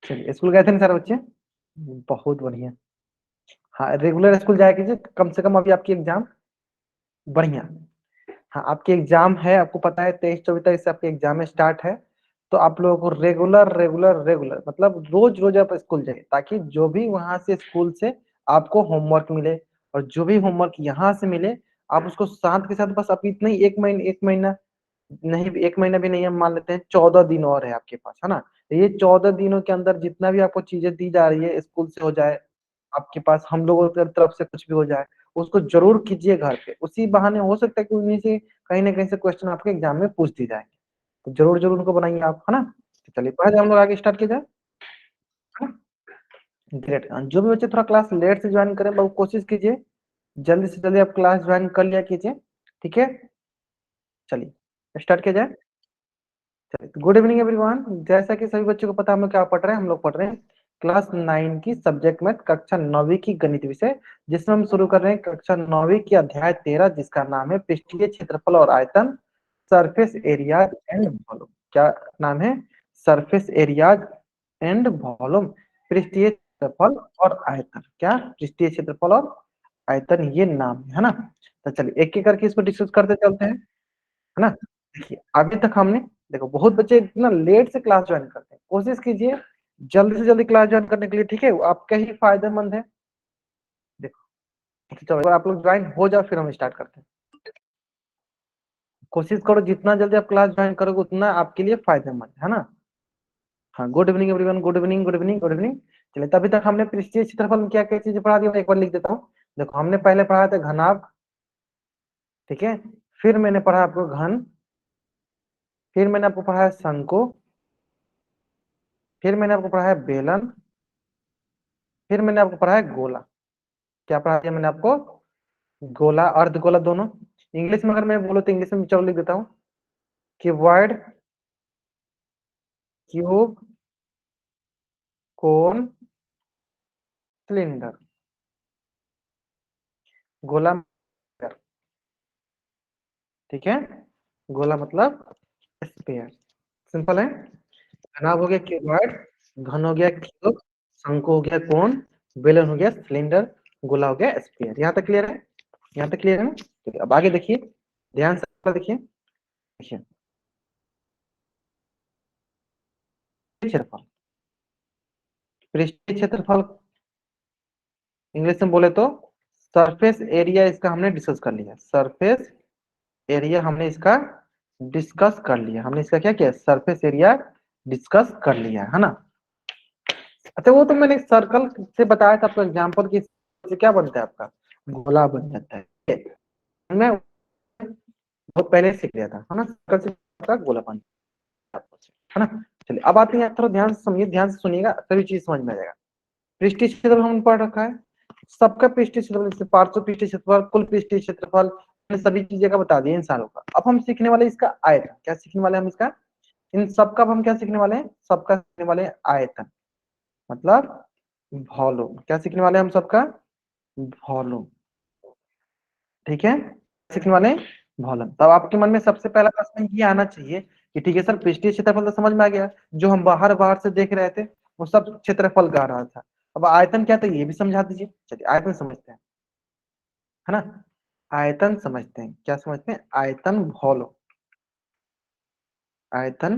चलिए, स्कूल गए थे ना सारे बच्चे? बहुत बढ़िया। हाँ, रेगुलर स्कूल जाया कीजिए, कम से कम अभी आपकी एग्जाम बढ़िया। हाँ, आपकी एग्जाम है, आपको पता है 23-24 से आपकी एग्जाम स्टार्ट है। तो आप लोगों को रेगुलर रेगुलर रेगुलर मतलब रोज रोज आप स्कूल जाइए, ताकि जो भी वहां से स्कूल से आपको होमवर्क मिले, और जो भी होमवर्क यहाँ से मिले, आप उसको शांत के साथ, बस आप इतना ही, एक महीना नहीं, 1 महीना भी नहीं, हम मान लेते हैं 14 दिन और है आपके पास, है ना। तो ये 14 दिनों के अंदर जितना भी आपको चीजें दी जा रही है स्कूल से हो जाए, आपके पास हम लोगों की तरफ से कुछ भी हो जाए, उसको जरूर कीजिए घर पे। उसी बहाने हो सकता है कि उन्हीं से कहीं ना कहीं से क्वेश्चन आपके एग्जाम में पूछ दी जाए। तो जरूर जरूर उनको बनाइए आप, है ना। तो चलिए, पहले हम लोग आगे स्टार्ट किया जाए, है ना। ग्रेट। जो भी बच्चे थोड़ा क्लास लेट से ज्वाइन करें, बहुत कोशिश कीजिए जल्दी से जल्दी आप क्लास ज्वाइन कर लिया कीजिए, ठीक है। चलिए स्टार्ट किया जाए। Good evening everyone. जैसा कि सभी बच्चों को पता है हम लोग क्या पढ़ रहे हैं, हम लोग पढ़ रहे हैं क्लास 9 की सब्जेक्ट मैथ, कक्षा 9वीं की गणित विषय, जिसमें हम शुरू कर रहे हैं कक्षा 9वीं की अध्याय 13, जिसका नाम है पृष्ठीय क्षेत्रफल और आयतन, सरफेस एरियाज एंड वॉल्यूम। क्या नाम है? Surface areas and volume. पृष्ठीय क्षेत्रफल और आयतन, क्या? पृष्ठीय क्षेत्रफल और आयतन, ये नाम है ना। तो चलिए एक एक करके इसको डिस्कस करते चलते हैं, है ना। देखिए अभी तक हमने, देखो बहुत बच्चे इतना लेट से क्लास ज्वाइन करते हैं, कोशिश कीजिए जल्दी से जल्दी क्लास ज्वाइन करने के लिए, ठीक है, वो आपके ही फायदेमंद है। देखो, तो चलो अगर आप लोग ज्वाइन हो जाओ, फिर हम स्टार्ट करते हैं। कोशिश करो जितना जल्दी आप क्लास ज्वाइन करोगे उतना आपके लिए फायदेमंद है ना। हाँ, good evening everyone, good evening, good evening, good evening. चलिए, तभी तक हमने पृष्ठीय क्षेत्रफल में क्या क्या चीजें पढ़ा दी, मैं एक बार लिख देता हूँ। देखो, हमने पहले पढ़ा था घनाभ, ठीक है। फिर मैंने पढ़ा आपको घन, फिर मैंने आपको पढ़ा है शंकु, फिर मैंने आपको पढ़ा है बेलन, फिर मैंने आपको पढ़ा है गोला। क्या पढ़ा दिया मैंने आपको? गोला, अर्धगोला दोनों। इंग्लिश में अगर मैं बोलूँ तो इंग्लिश में चलो लिख देता हूँ, क्यूबॉइड, क्यूब, कोन, सिलेंडर, गोला, ठीक है। गोला मतलब स्फीयर, सिंपल है। घनाभ हो गया क्यूबॉइड, घन हो गया क्यूब, शंकु हो गया कोन, बेलन हो गया सिलेंडर, गोला हो गया स्फीयर। यहाँ तक क्लियर है? यहाँ तक क्लियर है ना? ठीक है, अब आगे देखिए, ध्यान से देखिए। देखिए, क्षेत्रफल, पृष्ठीय क्षेत्रफल, इंग्लिश में बोले तो सरफेस एरिया, इसका हमने डिस्कस कर लिया। सरफेस एरिया हमने इसका डिस्कस कर लिया, हमने इसका क्या किया? सरफेस एरिया डिस्कस कर लिया, है ना। अच्छा, वो तो मैंने सर्कल से बताया था आपको एग्जांपल की, से क्या बनता है आपका? गोला बन जाता है। मैं बहुत पहले सीख लिया था, है ना, सर्कल से आपका गोला बन जाता है ना। चलिए अब आते हैं, थोड़ा ध्यान से समझिए, ध्यान से सुनिएगा, सभी चीज समझ में आ जाएगा। पृष्ठीय क्षेत्रफल हमने पढ़ रखा है, सबका पृष्ठीय क्षेत्रफल, जैसे पार्श्व पृष्ठीय क्षेत्रफल, कुल पृष्ठीय क्षेत्रफल, मैंने सभी चीजें का बता दिया इन सालों का। अब हम सीखने वाले इसका आयतन। क्या सीखने वाले हम इसका? इन सबका अब हम क्या सीखने वाले हैं? सबका सीखने वाले हैं आयतन, मतलब वॉल्यूम। क्या सीखने वाले हैं हम सबका? वॉल्यूम, ठीक है। सीखने वाले हैं वॉल्यूम। तब आपके मन में सबसे पहला प्रश्न ये आना चाहिए कि ठीक है सर, पृष्ठीय क्षेत्रफल तो समझ में आ गया, जो हम बाहर बाहर से देख रहे थे वो सब क्षेत्रफल कह रहा था। अब आयतन क्या था ये भी समझा दीजिए। चलिए आयतन समझते हैं, है ना। आयतन समझते हैं, क्या समझते हैं? आयतन, वॉल्यूम। आयतन,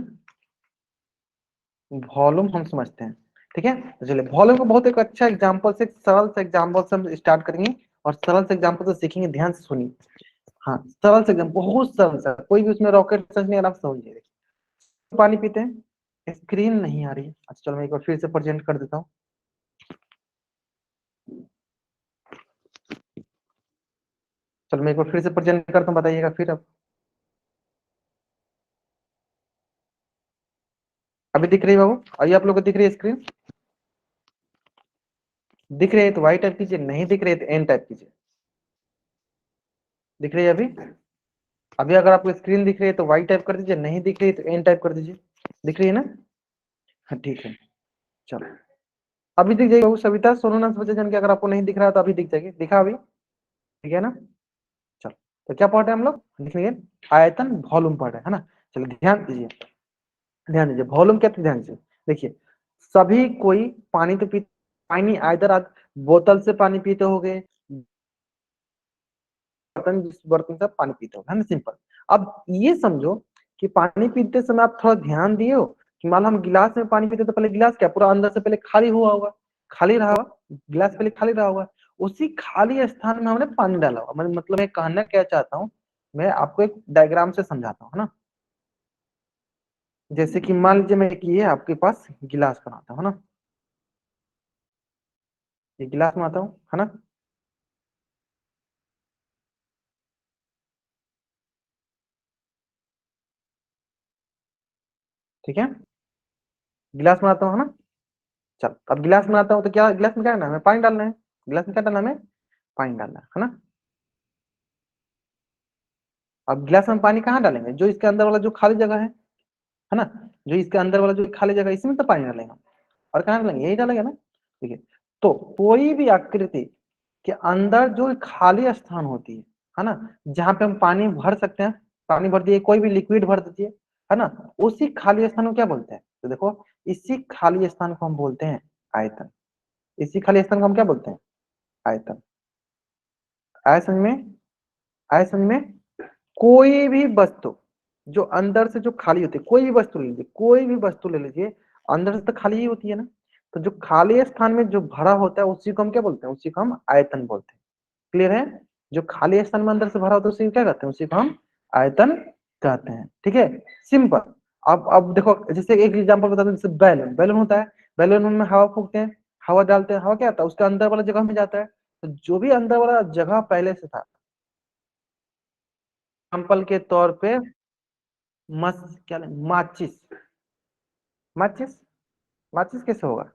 वॉल्यूम हम समझते हैं, ठीक है। तो चलिए वॉल्यूम को बहुत एक अच्छा एग्जांपल से, सरल से एग्जांपल से हम स्टार्ट करेंगे, और सरल से एग्जांपल से सीखेंगे। ध्यान से सुनिए। हाँ, सरल से एग्जांपल, बहुत सरल सर, कोई भी उसमें रॉकेट साइंस नहीं, आराम से समझिए। पानी पीते हैं, स्क्रीन नहीं आ रही है। अच्छा चलो, मैं एक बार फिर से प्रेजेंट कर देता हूँ। चलो मैं एक बार फिर से प्रेजेंट करता हूँ, बताइएगा फिर। अब अभी दिख रही है बाबू? अभी आप लोग को दिख रही है स्क्रीन? दिख रही है तो वाई टाइप कीजिए, नहीं दिख रही है तो एन टाइप कीजिए। दिख रही है अभी? अभी अगर आपको स्क्रीन दिख रही है तो वाई टाइप कर दीजिए, नहीं दिख रही है तो एन टाइप कर दीजिए। दिख रही है ना? हाँ ठीक है, चलो। अभी दिख जाएगी बाबू, सविता सोनू बच्चे जन के, अगर आपको नहीं दिख रहा है तो अभी दिख जाएगी। दिखा अभी? ठीक है ना? चलो, तो क्या पढ़ रहे हैं हम लोग? लिख लीजिए, आयतन वॉल्यूम पढ़ रहे हैं, है ना। चलो ध्यान दीजिए, ध्यान दीजिए, वॉल्यूम क्या था, ध्यान दीजिए। देखिए, सभी कोई पानी तो पी, पानी आइदर आप बोतल से पानी पीते होगे, बर्तन, जिस बर्तन से आप पानी पीते हो, है ना, सिंपल। अब ये समझो कि पानी पीते समय आप थोड़ा ध्यान दिए हो कि मान लो हम गिलास में पानी पीते तो पहले गिलास क्या पूरा अंदर से पहले खाली हुआ होगा, खाली रहा होगा, गिलास पहले खाली रहा होगा, उसी खाली स्थान में हमने पानी डाला होगा। मतलब मैं कहना क्या चाहता हूँ, मैं आपको एक डायग्राम से समझाता हूँ, है ना। जैसे कि मान लीजिए मैं एक ये आपके पास गिलास बनाता हूँ, है ना, ये गिलास बनाता हूँ, है ना। ठीक है, गिलास बनाता हूँ, है ना। चल, अब गिलास बनाता हूँ तो क्या गिलास में क्या करना है, हमें पानी डालना है। गिलास में क्या डालना है, हमें पानी डालना है ना। अब गिलास में पानी कहाँ डालेंगे, जो इसके अंदर वाला जो खाली जगह है ना, जो इसके अंदर वाला जो खाली जगह है, इसमें तो पानी डालेंगे। और कहाँ डालेंगे, यही डालेंगे ना। ठीक है, तो कोई भी आकृति के अंदर जो खाली स्थान होती है ना, जहाँ पे हम पानी भर सकते हैं, पानी भर दिए, कोई भी लिक्विड भर दीजिए, है ना, उसी खाली स्थान को क्या बोलते हैं, तो देखो, इसी खाली स्थान को हम बोलते हैं आयतन। इसी खाली स्थान को हम क्या बोलते हैं, आयतन। आय समझ में, आय समझ में। कोई भी वस्तु जो अंदर से जो खाली होती है, कोई भी वस्तु ले लीजिए, कोई भी वस्तु ले लीजिए, अंदर से तो खाली ही होती है ना। तो जो खाली स्थान में जो भरा होता है उसी को हम क्या बोलते हैं, उसी को हम आयतन बोलते हैं। क्लियर है, जो खाली स्थान में अंदर से भरा होता है उसी को क्या कहते हैं, उसी को हम आयतन कहते हैं। ठीक है, सिंपल। अब देखो, जैसे एक एग्जांपल बता दो, जैसे बैलून, बैलून होता है, बैलून में हवा फूकते हैं, हवा डालते हैं, हवा क्या आता है, उसके अंदर वाला जगह में जाता है। तो जो भी अंदर वाला जगह पहले से था, एग्जाम्पल के तौर पे मस क्या माचिस, माचिस, माचिस कैसे होगा,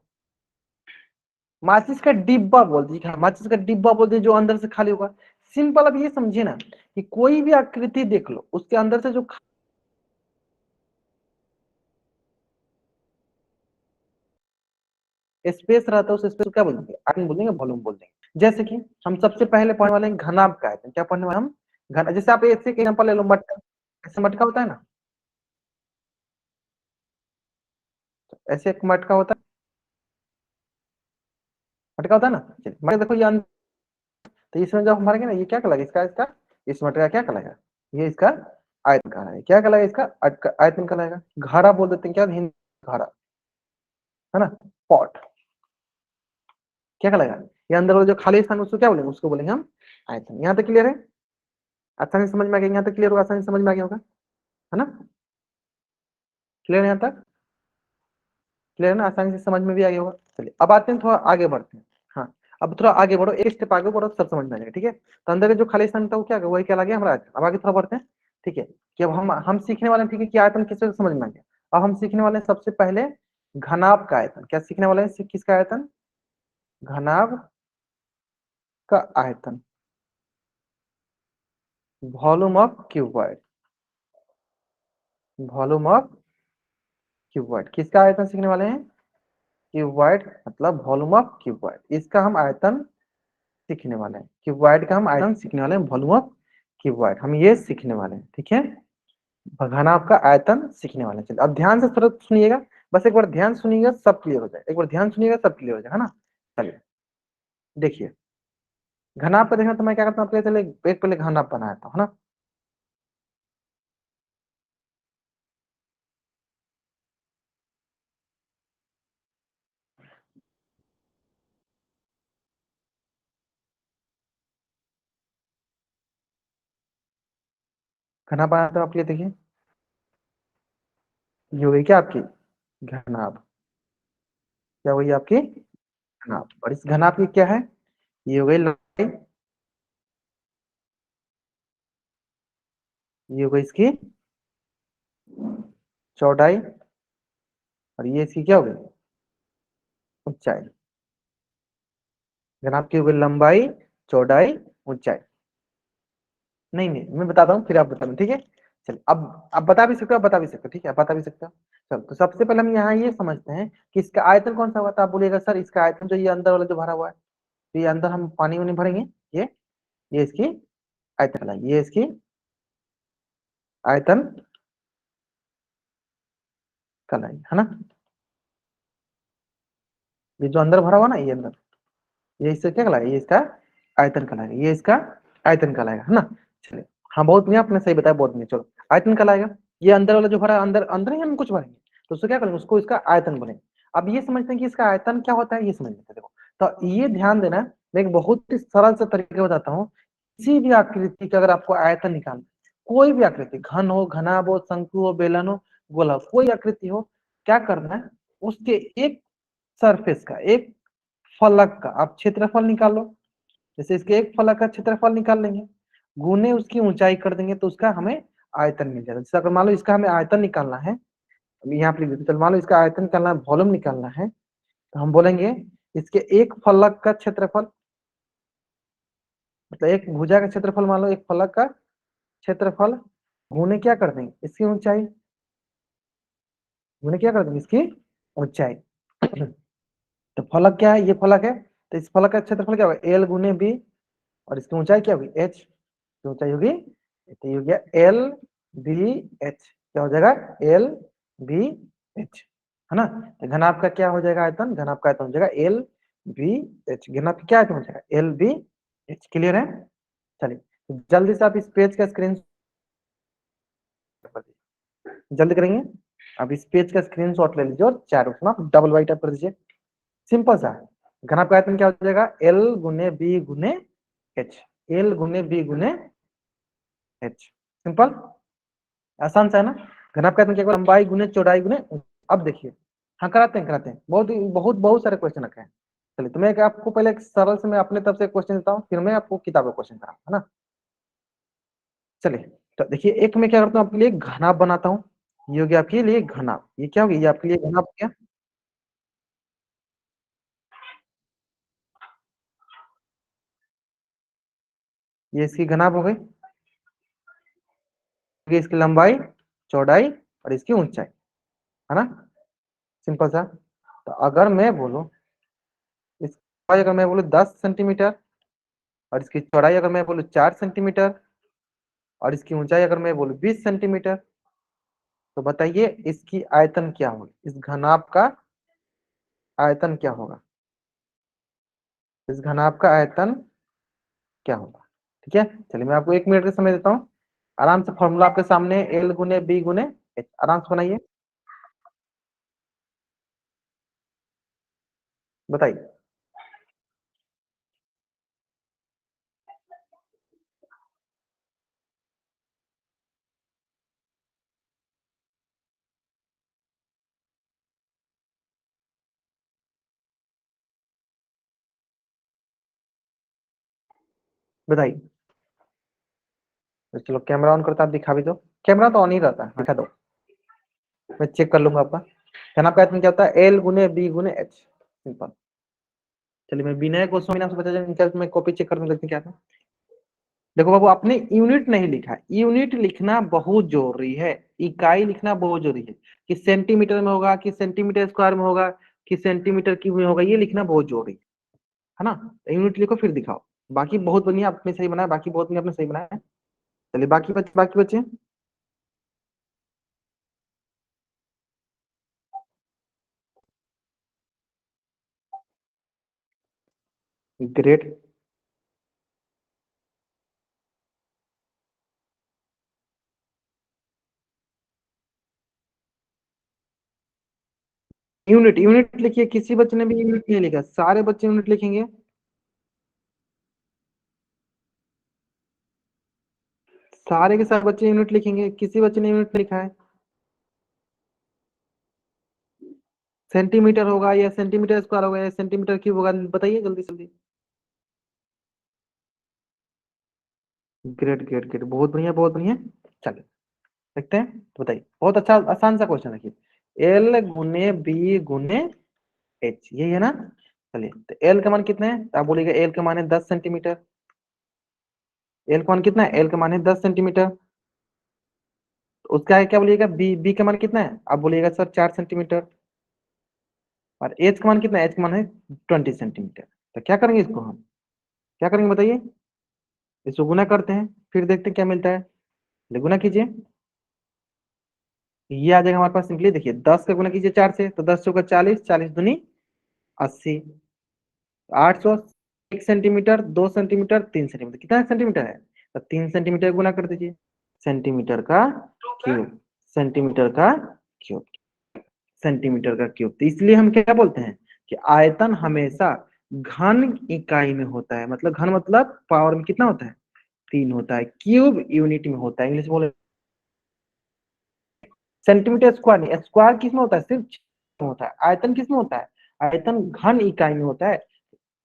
माचिस का डिब्बा बोल दीजिए, हाँ, माचिस का डिब्बा बोल दीजिए, जो अंदर से खाली होगा। सिंपल। अब ये समझिए ना कि कोई भी आकृति देख लो, उसके अंदर से जो स्पेस रहता है, उस स्पेस को क्या बोलेंगे, आयतन बोलेंगे, वॉल्यूम बोल देंगे। जैसे कि हम सबसे पहले पढ़ने वाले हैं घनाभ का आयतन। क्या पढ़ने वाले हम, घन। जैसे आप ऐसे एग्जांपल ले लो, मटका, ऐसे मटका होता है ना, ऐसे एक मटका होता है, मटका होता है ना। चलिए, मटका देखो, ये तो इसमें जब हम भरेंगे ना, ये क्या कहलाएगा, इसका इसका इस मटर का क्या कहलाएगा, ये इसका आयतन कहलाएगा। क्या कहलाएगा, इसका आयतन कहलाएगा। घड़ा बोल देते हैं, क्या हिंदी, घड़ा, है ना, पॉट, क्या कहलाएगा। ये अंदर वाला जो खाली स्थान उसको क्या बोलेंगे, उसको बोलेंगे हम आयतन। यहाँ तक क्लियर है, आसानी से समझ में आ गया, यहाँ तक क्लियर होगा, आसानी से समझ में आ गया होगा, है ना। क्लियर है यहाँ तक, क्लियर है ना, आसानी से समझ में भी आ गया होगा। चलिए, अब आते हैं, थोड़ा आगे बढ़ते हैं। हाँ, अब थोड़ा आगे बढ़ो, एक स्टेप आगे बढ़ो, सब समझ में आ जाएगा। ठीक है, तो अंदर का जो खाली स्थान था वो क्या, वही क्या लगे हमारा आयतन। अब आगे थोड़ा बढ़ते हैं। ठीक है, कि अब हम सीखने वाले हैं, ठीक है, कि आयतन किससे समझ में आ गया। अब हम सीखने वाले हैं सबसे पहले घनाभ का आयतन। क्या सीखने वाले हैं, किसका आयतन, घनाभ का आयतन, volume of cuboid, volume of cuboid. किसका आयतन सीखने वाले हैं, क्यूबॉइड, मतलब वॉल्यूम ऑफ क्यूबॉइड, इसका हम आयतन सीखने वाले हैं। क्यूबॉइड का हम आयतन सीखने वाले हैं, वॉल्यूम ऑफ क्यूबॉइड, हम ये सीखने वाले हैं। ठीक है, घनाभ का आयतन सीखने वाले हैं। चलिए, अब ध्यान से थोड़ा सुनिएगा, बस एक बार ध्यान सुनिएगा, सब क्लियर हो जाए, एक बार ध्यान सुनिएगा, सब क्लियर हो जाए, है ना। चलिए, देखिए, घनाभ का देखना, तो मैं क्या करता हूँ, पहले एक पहले घनाभ बनाया था, है ना। घनाभ बनाया था आपके लिए, देखिए, ये हो गई क्या आपकी घनाभ, क्या हुई आपकी घनाभ। और इस घनाभ की क्या है, ये हो गई लंबाई, ये हो गई इसकी चौड़ाई, और ये इसकी क्या हो गई ऊंचाई। घनाभ की हो गई लंबाई, चौड़ाई, ऊंचाई। नहीं नहीं, मैं बताता हूँ, फिर आप बताना, ठीक है। चलिए, अब आप बता भी सकते हो, आप बता भी सकते हो, ठीक है, आप बता भी सकते हो। चल, तो सबसे पहले हम यहाँ ये समझते हैं कि इसका आयतन कौन सा हुआ था। आप बोलिएगा सर, इसका आयतन जो ये अंदर वाला जो भरा हुआ है, तो ये अंदर हम पानी वानी भरेंगे, ये इसकी आयतन कहलाएगी, ये इसकी आयतन कहलाएगी, है ना। ये जो अंदर भरा हुआ ना, ये अंदर, ये इससे क्या कहलाएगा, ये इसका आयतन कहलाएगा, ये इसका आयतन कहलाएगा, है ना। चलिए, हाँ बहुत बढ़िया, आपने सही बताया, बहुत बढ़िया। चलो, आयतन कहलाएगा। ये अंदर वाला जो भरा है, अंदर अंदर ही हम कुछ भरेंगे, तो उसको क्या करेंगे, उसको इसका आयतन बोलेंगे। अब ये समझते हैं कि इसका आयतन क्या होता है, ये समझ लेते हैं। देखो, तो ये ध्यान देना, मैं एक बहुत ही सरल सा तरीका बताता हूँ। किसी भी आकृति का अगर आपको आयतन निकालना, कोई भी आकृति, घन हो, घनाभ हो, शंकु हो, बेलन हो, गोला हो, कोई आकृति हो, क्या करना है, उसके एक सरफेस का, एक फलक का आप क्षेत्रफल निकाल लो। जैसे इसके एक फलक का क्षेत्रफल निकाल लेंगे, गुने उसकी ऊंचाई कर देंगे, तो उसका हमें आयतन मिल जाएगा। जैसे अगर मान लो इसका हमें आयतन निकालना है, अभी यहाँ पे लिख देते, चलो मान लो इसका आयतन निकालना है, वॉल्यूम निकालना है, तो हम बोलेंगे इसके एक फलक का क्षेत्रफल, मतलब एक भुजा का क्षेत्रफल, मान लो एक फलक का क्षेत्रफल, गुने क्या कर देंगे, इसकी ऊंचाई, गुने क्या कर देंगे, इसकी ऊंचाई। तो फलक क्या है, ये फलक है, तो इस फलक का क्षेत्रफल क्या होगा, एल गुने बी, और इसकी ऊंचाई क्या होगी, एच की ऊंचाई होगी, तो ये हो गया एल बी एच, क्या हो जाएगा, एल बी एच, है ना। तो घनाभ का क्या हो जाएगा आयतन, घनाभ का आयतन हो जाएगा एल बी एच, घनाभ का क्या आयतन हो जाएगा, एल बी एच। क्लियर है। चलिए, तो जल्दी से आप इस पेज का स्क्रीन जल्दी करेंगे, अब इस पेज का स्क्रीनशॉट ले लीजिए और चारों तरफ डबल वाइट टाइप कर दीजिए। सिंपल सा है। घनाभ का आयतन क्या हो जाएगा, एल गुने बी गुने एच, एल गुने बी गुने एच। सिंपल, आसान सा है ना। घनाभ का आयतन क्या होगा, लंबाई गुने चौड़ाई गुने। अब देखिए, हाँ कराते हैं कराते हैं, बहुत बहुत बहुत सारे क्वेश्चन रखे हैं। चलिए, तो मैं आपको पहले एक सरल से मैं अपने तरफ से क्वेश्चन देता हूँ, फिर मैं आपको किताबों क्वेश्चन कराऊंगा, है ना। चलिए, तो देखिए, एक मैं क्या करता हूँ आपके लिए घनाभ बनाता हूँ। ये हो गया आपके लिए घनाभ, ये क्या होगी, ये आपके लिए घनाभ हो गया। ये इसकी घनाभ हो गई, ये इसकी लंबाई, चौड़ाई और इसकी ऊंचाई, है ना। सिंपल सा। तो अगर मैं बोलूं, इसकी लंबाई अगर मैं बोलूं 10 सेंटीमीटर, और इसकी चौड़ाई अगर मैं बोलूं 4 सेंटीमीटर, और इसकी ऊंचाई अगर मैं बोलूं 20 सेंटीमीटर, तो बताइए इसकी आयतन क्या होगी, इस घनाभ का आयतन क्या होगा, इस घनाभ का आयतन क्या होगा। ठीक है, चलिए मैं आपको 1 मिनट का समय देता हूँ। आराम से फॉर्मूला आपके सामने, एल गुने बी गुने एच, आराम से बनाइए, बताइए। बताइए। तो चलो कैमरा ऑन करता, आप दिखा भी दो। कैमरा तो ऑन ही रहता है, दिखा दो, मैं चेक कर लूंगा आपका। घनाभ का आयतन क्या होता है, एल गुने बी गुने एच। सिंपल। चलिए, मैं विनय गोस्वामी नाम से बता दें, इनका मैं कॉपी चेक कर दूं, देखते क्या था। देखो बाबू, आपने यूनिट नहीं लिखा है, यूनिट लिखना बहुत जरूरी है, इकाई लिखना बहुत जरूरी है, कि सेंटीमीटर में होगा, कि सेंटीमीटर स्क्वायर में होगा, कि सेंटीमीटर क्यूब में होगा, ये लिखना बहुत जरूरी है ना। तो यूनिट लिखो फिर दिखाओ। बाकी बहुत बढ़िया आपने सही बनाया, बाकी बहुत बढ़िया आपने सही बनाया। चलिए, बाकी बच्चे ग्रेट। यूनिट यूनिट लिखिए, किसी बच्चे ने भी यूनिट नहीं लिखा, सारे बच्चे यूनिट लिखेंगे, सारे के सारे बच्चे यूनिट लिखेंगे, किसी बच्चे ने यूनिट नहीं लिखा है। सेंटीमीटर होगा या सेंटीमीटर स्क्वायर होगा या सेंटीमीटर क्यूब होगा, बताइए जल्दी जल्दी। ग्रेट ग्रेट ग्रेट, बहुत बढ़िया बहुत बढ़िया। चलिए, देखते हैं, तो बताइए, बहुत अच्छा आसान सा क्वेश्चन देखिए, एल गुने बी गुने एच, यही है ना। चलिए, तो एल का मान कितना है, तो आप बोलिएगा एल का मान है 10 सेंटीमीटर। एल का मान कितना है, एल का मान है 10 सेंटीमीटर। तो उसका है क्या बोलिएगा, बी बी का मान कितना है, आप बोलिएगा सर 4 सेंटीमीटर। और एच का मान कितना है, एच का मान है 20 सेंटीमीटर। तो क्या करेंगे इसको हम, क्या करेंगे बताइए, इसको गुना करते हैं, फिर देखते हैं क्या मिलता है। गुना कीजिए, ये आ जाएगा हमारे पास सिंपली, देखिए 10 का गुना कीजिए 4 से, तो 10 चौका 40, 40 दूनी 80, 800, 1 सेंटीमीटर, 2 सेंटीमीटर, 3 सेंटीमीटर, कितना सेंटीमीटर है, तो 3 सेंटीमीटर गुना कर दीजिए, सेंटीमीटर का क्यूब, सेंटीमीटर का क्यूब, सेंटीमीटर का क्यूब। तो इसलिए हम क्या बोलते हैं कि आयतन हमेशा घन इकाई में होता है, मतलब घन मतलब पावर में कितना होता है, 3 होता है, क्यूब यूनिट में होता है, इंग्लिश बोले सेंटीमीटर स्क्वायर नहीं, स्क्वायर किस में होता है, सिर्फ में होता है, आयतन किस में होता है, आयतन घन इकाई में होता है,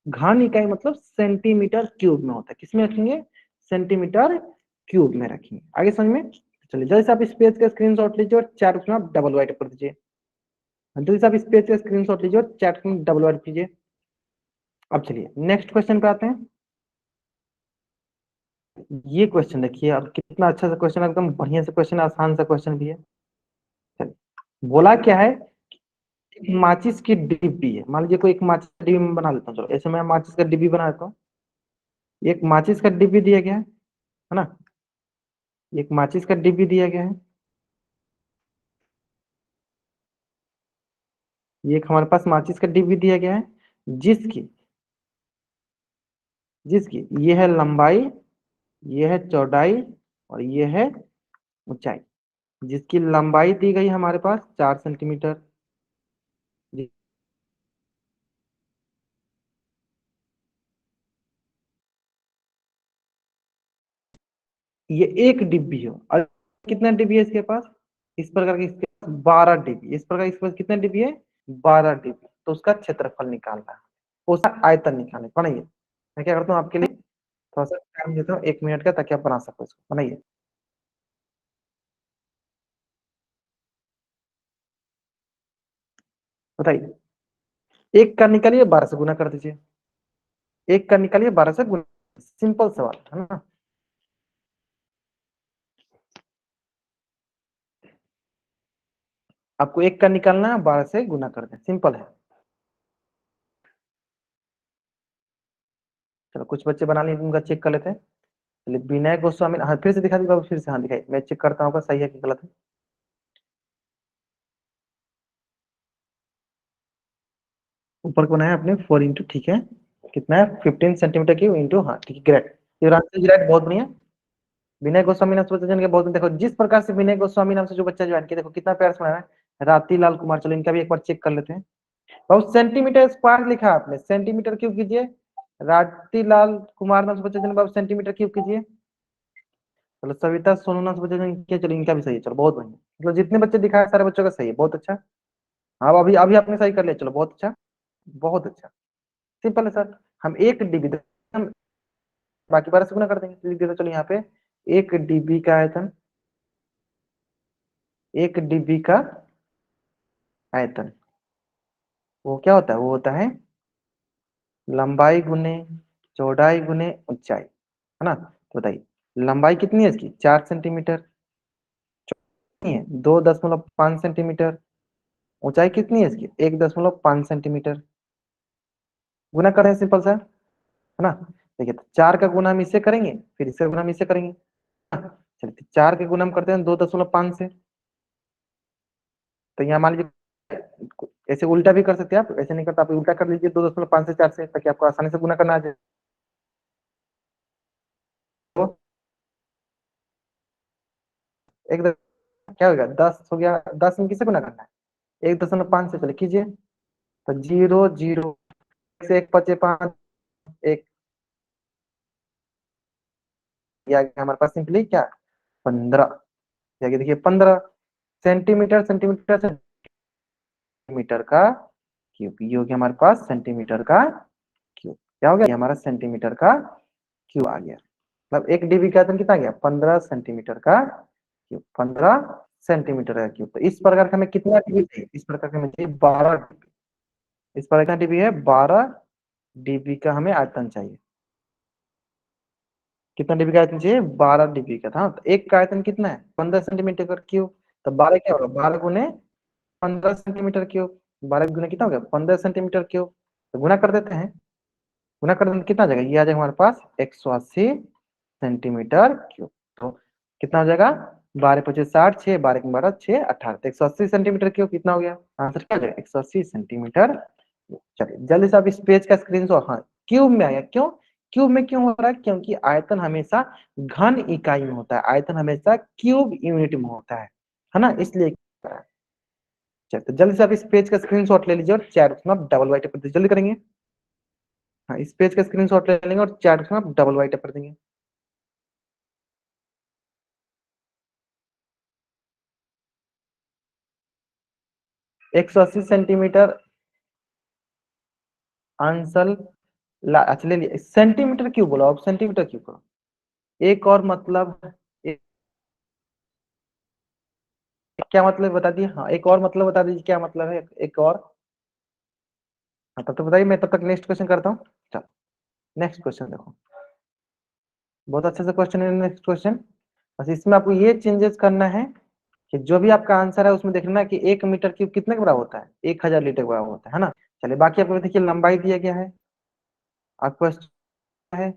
घन इकाई मतलब सेंटीमीटर क्यूब में होता है, किसमें रखेंगे, सेंटीमीटर क्यूब में रखेंगे, आगे समझ में। चलिए जैसे आप इस पेज का स्क्रीनशॉट लीजिए और चैट उसमें आप डबल वाइट कर दीजिए, जैसे आप इस पेज का स्क्रीनशॉट लीजिए और चैट में डबल वाइट कीजिए। अब चलिए नेक्स्ट क्वेश्चन पे आते हैं। ये क्वेश्चन देखिए, अब कितना अच्छा सा क्वेश्चन, एकदम बढ़िया सा क्वेश्चन, आसान सा क्वेश्चन भी है। चलिए बोला क्या है, माचिस की डिब्बी है, मान लीजिए कोई एक माचिस की डिब्बी में बना लेता हूँ, चलो ऐसे मैं माचिस का डिब्बी बना देता हूँ, एक माचिस का डिब्बी दिया गया है ना, एक माचिस का डिब्बी दिया गया है, ये एक हमारे पास माचिस का डिब्बी दिया गया है, जिसकी जिसकी ये है लंबाई, ये है चौड़ाई और ये है ऊंचाई, जिसकी लंबाई दी गई हमारे पास 4 सेंटीमीटर, ये एक डिब्बी हो, और कितना डिब्बी है इसके पास, इस प्रकार के इसके पास 12 डिब्बी, इस प्रकार इसके पास कितने डिब्बी है, 12 डिब्बी, तो उसका क्षेत्रफल निकालना है, उसका आयतन निकालना है, बनाइए। मैं क्या करता हूँ आपके लिए थोड़ा सा टाइम देता हूँ 1 मिनट का, ताकि आप बना सको इसको, बनाइए। बताइए, एक का निकालिए 12 से गुना कर दीजिए, एक का निकालिए 12 से गुना, सिंपल सवाल है ना। आपको एक का निकालना है, 12 से गुना कर दें, सिंपल है। चलो कुछ बच्चे बना लिए, उनका चेक कर लेते हैं। चलिए विनय गोस्वामी, हाँ फिर से दिखा दीजिए बाबू, फिर से, हाँ दिखाई, मैं चेक करता हूँ सही है कि गलत है। ऊपर को बनाया आपने 4 इंटू, ठीक है, कितना है 15 सेंटीमीटर क्यूब इंटू, हाँ ठीक है, ग्रेट, ये आंसर ग्रेट, बहुत बढ़िया। विनय गोस्वामी नाम से बच्चा जान के बहुत, देखो जिस प्रकार से विनय गोस्वामी नाम से जो बच्चा ज्वाइन किया, देखो कितना प्यार से बनाया है, रातीलाल कुमार, चलो इनका भी एक बार चेक कर लेते हैं। बहुत सेंटीमीटर स्क्वायर लिखा है आपने, सेंटीमीटर क्यूब कीजिए, रातीलाल कुमार नाम से बच्चा जान, बाबू सेंटीमीटर क्यूब कीजिए। चलो सविता सोनू नाम से बच्चा जान किया, चलो इनका भी सही है, चलो बहुत बढ़िया, मतलब जितने बच्चे दिखाए सारे बच्चों का सही है, बहुत अच्छा। हाँ अभी अभी आपने सही कर लिया, चलो बहुत अच्छा, बहुत अच्छा, सिंपल है सर। हम एक डीबी, हम बाकी 12 से गुना कर देंगे, लिख देते चलो यहाँ पे, एक डीबी का आयतन, एक डीबी का आयतन, वो क्या होता है, वो होता है लंबाई गुने चौड़ाई गुने ऊंचाई, है ना। तो बताइए लंबाई कितनी है इसकी, 4 सेंटीमीटर, नहीं है 2.5 सेंटीमीटर, ऊंचाई कितनी है इसकी, 1.5 सेंटीमीटर, गुना करें सिंपल सा, है ना। देखिए तो 4 का गुना हम इससे करेंगे, फिर इससे गुना हम इससे करेंगे, चलिए 4 के गुना हम करते हैं 2.5 से, तो यहाँ मान लीजिए ऐसे उल्टा भी कर सकते हैं आप, ऐसे नहीं करता आप उल्टा कर लीजिए 2.5 से 4 से, ताकि आपको आसानी से गुना करना आ जाए। तो एक क्या होगा, 10 हो गया, 10 में किसे गुना करना है, 1.5 से, चले कीजिए, तो 0 0 से 1 × 5 = 5, एक या हमारे पास सिंपली क्या, 15, देखिए 15 सेंटीमीटर, सेंटीमीटर से मीटर का क्यूब, ये हो गया हमारे पास सेंटीमीटर का क्यूब, क्या हो गया, ये हमारा सेंटीमीटर का क्यूब आ गया, मतलब एक डीबी का आयतन कितना आ गया, 15 सेंटीमीटर का क्यूब, 15 सेंटीमीटर का क्यूब। तो इस प्रकार का हमें कितना डीबी चाहिए, इस प्रकार का हमें चाहिए 12 डीबी, इस प्रकार का डीबी है 12 डीबी का हमें आयतन चाहिए, कितना डीबी का आयतन चाहिए, 12 डीबी का था, तो एक का आयतन कितना है, 15 सेंटीमीटर का क्यूब, तो 12 क्या होगा, 12 गुने 15 सेंटीमीटर क्यूब, 12 गुना कितना हो गया, 15 सेंटीमीटर क्यूब, तो गुना कर देते हैं, गुना कर देंगे कितना आ जाएगा, ये आ जाएगा हमारे पास 180 सेंटीमीटर क्यूब, तो कितना हो जाएगा 12 पचे 60, 6 12 के 12, 6 18, तो 180 सेंटीमीटर क्यूब कितना हो गया? आंसर क्या हो जाएगा? 180 सेंटीमीटर। चलिए जल्दी से आप इस पेज का स्क्रीनशॉट, हाँ क्यूब में आया, क्यों क्यूब में क्यों हो रहा है? क्योंकि आयतन हमेशा घन इकाई में होता है, आयतन हमेशा क्यूब यूनिट में होता है ना, इसलिए। चलिए तो जल्दी से आप इस पेज का स्क्रीनशॉट ले लीजिए और चैट में आप डबल वाइट कर दीजिए, जल्दी करेंगे। हाँ इस पेज का स्क्रीनशॉट ले लेंगे और चैट में आप डबल वाइट कर देंगे। 180 सेंटीमीटर आंसर अच्छा ले लिया, सेंटीमीटर क्यों बोला? आप सेंटीमीटर क्यों करो? एक और मतलब क्या मतलब बता दिए? हाँ एक और मतलब बता दीजिए, क्या मतलब है एक और? हाँ तब तो बताइए, मैं तब तक नेक्स्ट क्वेश्चन करता हूँ। चलो नेक्स्ट क्वेश्चन देखो, बहुत अच्छे से क्वेश्चन है नेक्स्ट क्वेश्चन। बस इसमें आपको ये चेंजेस करना है कि जो भी आपका आंसर है उसमें देखना है कि 1 मीटर क्यूब कितने के बराबर होता है? 1000 लीटर के बराबर होता है ना। चलिए बाकी आपको देखिए लंबाई दिया गया है, आपके पास है,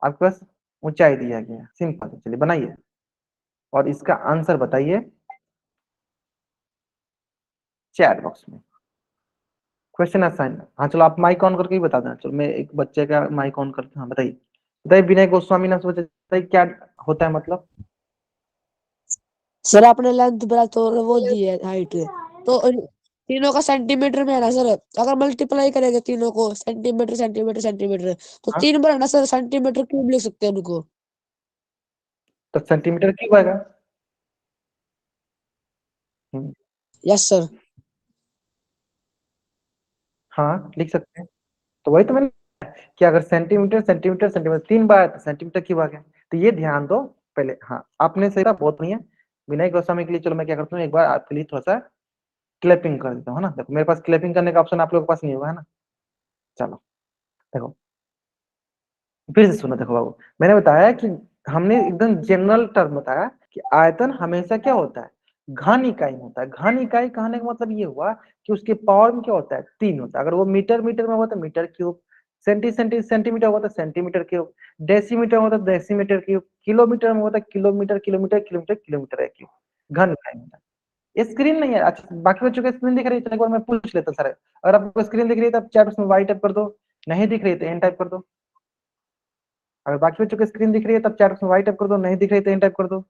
आपके पास ऊंचाई दिया गया है, सिंपल है। चलिए बनाइए और इसका आंसर बताइए चैट बॉक्स में। क्वेश्चन असाइन, हाँ चलो आप माइक ऑन करके ही बता देना। चलो मैं एक बच्चे का माइक ऑन करके, हाँ बताइए बताइए, विनय गोस्वामी नाम से बच्चे, बताइए क्या होता है मतलब? सर आपने लेंथ ब्रेथ और वो दी है हाइट, तो तीनों का सेंटीमीटर में है ना सर। अगर मल्टीप्लाई करेंगे तीनों को सेंटीमीटर सेंटीमीटर सेंटीमीटर, तो हाँ 3 बार है ना सर सेंटीमीटर क्यूब लिख सकते हैं उनको। तो सेंटीमीटर क्यूब आएगा। हम्म, यस सर। हाँ लिख सकते हैं। तो वही तो मैंने कि अगर सेंटीमीटर सेंटीमीटर सेंटीमीटर 3 बार है तो सेंटीमीटर क्यूब आ गया। तो ये ध्यान दो पहले, हाँ आपने सही कहा, बहुत नहीं है विनय गोस्वामी के लिए। चलो मैं क्या करता हूँ, एक बार आपके लिए थोड़ा सा क्लैपिंग कर देता हूँ, है ना। देखो मेरे पास क्लैपिंग करने का ऑप्शन आप लोगों के पास नहीं होगा, है ना। चलो देखो फिर से सुनो, देखो बाबू मैंने बताया कि हमने एकदम जनरल टर्म बताया कि आयतन हमेशा क्या होता है? घन इकाई में होता है। घन इकाई कहने का मतलब ये हुआ कि उसके पावर में क्या होता है? 3 होता है। अगर वो मीटर मीटर में हुआ तो मीटर क्यूब, सेंटीमीटर हुआ तो सेंटीमीटर क्यूब, डेसीमीटर हुआ तो डेसीमीटर क्यूब, किलोमीटर में हुआ तो किलोमीटर किलोमीटर किलोमीटर किलोमीटर है क्यूब। घन इकाई में होता है। स्क्रीन नहीं है, अच्छा बाकी बच्चों को स्क्रीन दिख रही है तो एक बार मैं पूछ लेता हूं सर, अगर आपको स्क्रीन दिख रही है तो आप चैट में वाई टाइप कर दो, नहीं दिख रही है तो एन टाइप कर दो। अगर बाकी बच्चों की स्क्रीन दिख रही है तब चैट में वाई टाइप कर दो, नहीं दिख रही है तो एन टाइप कर दो।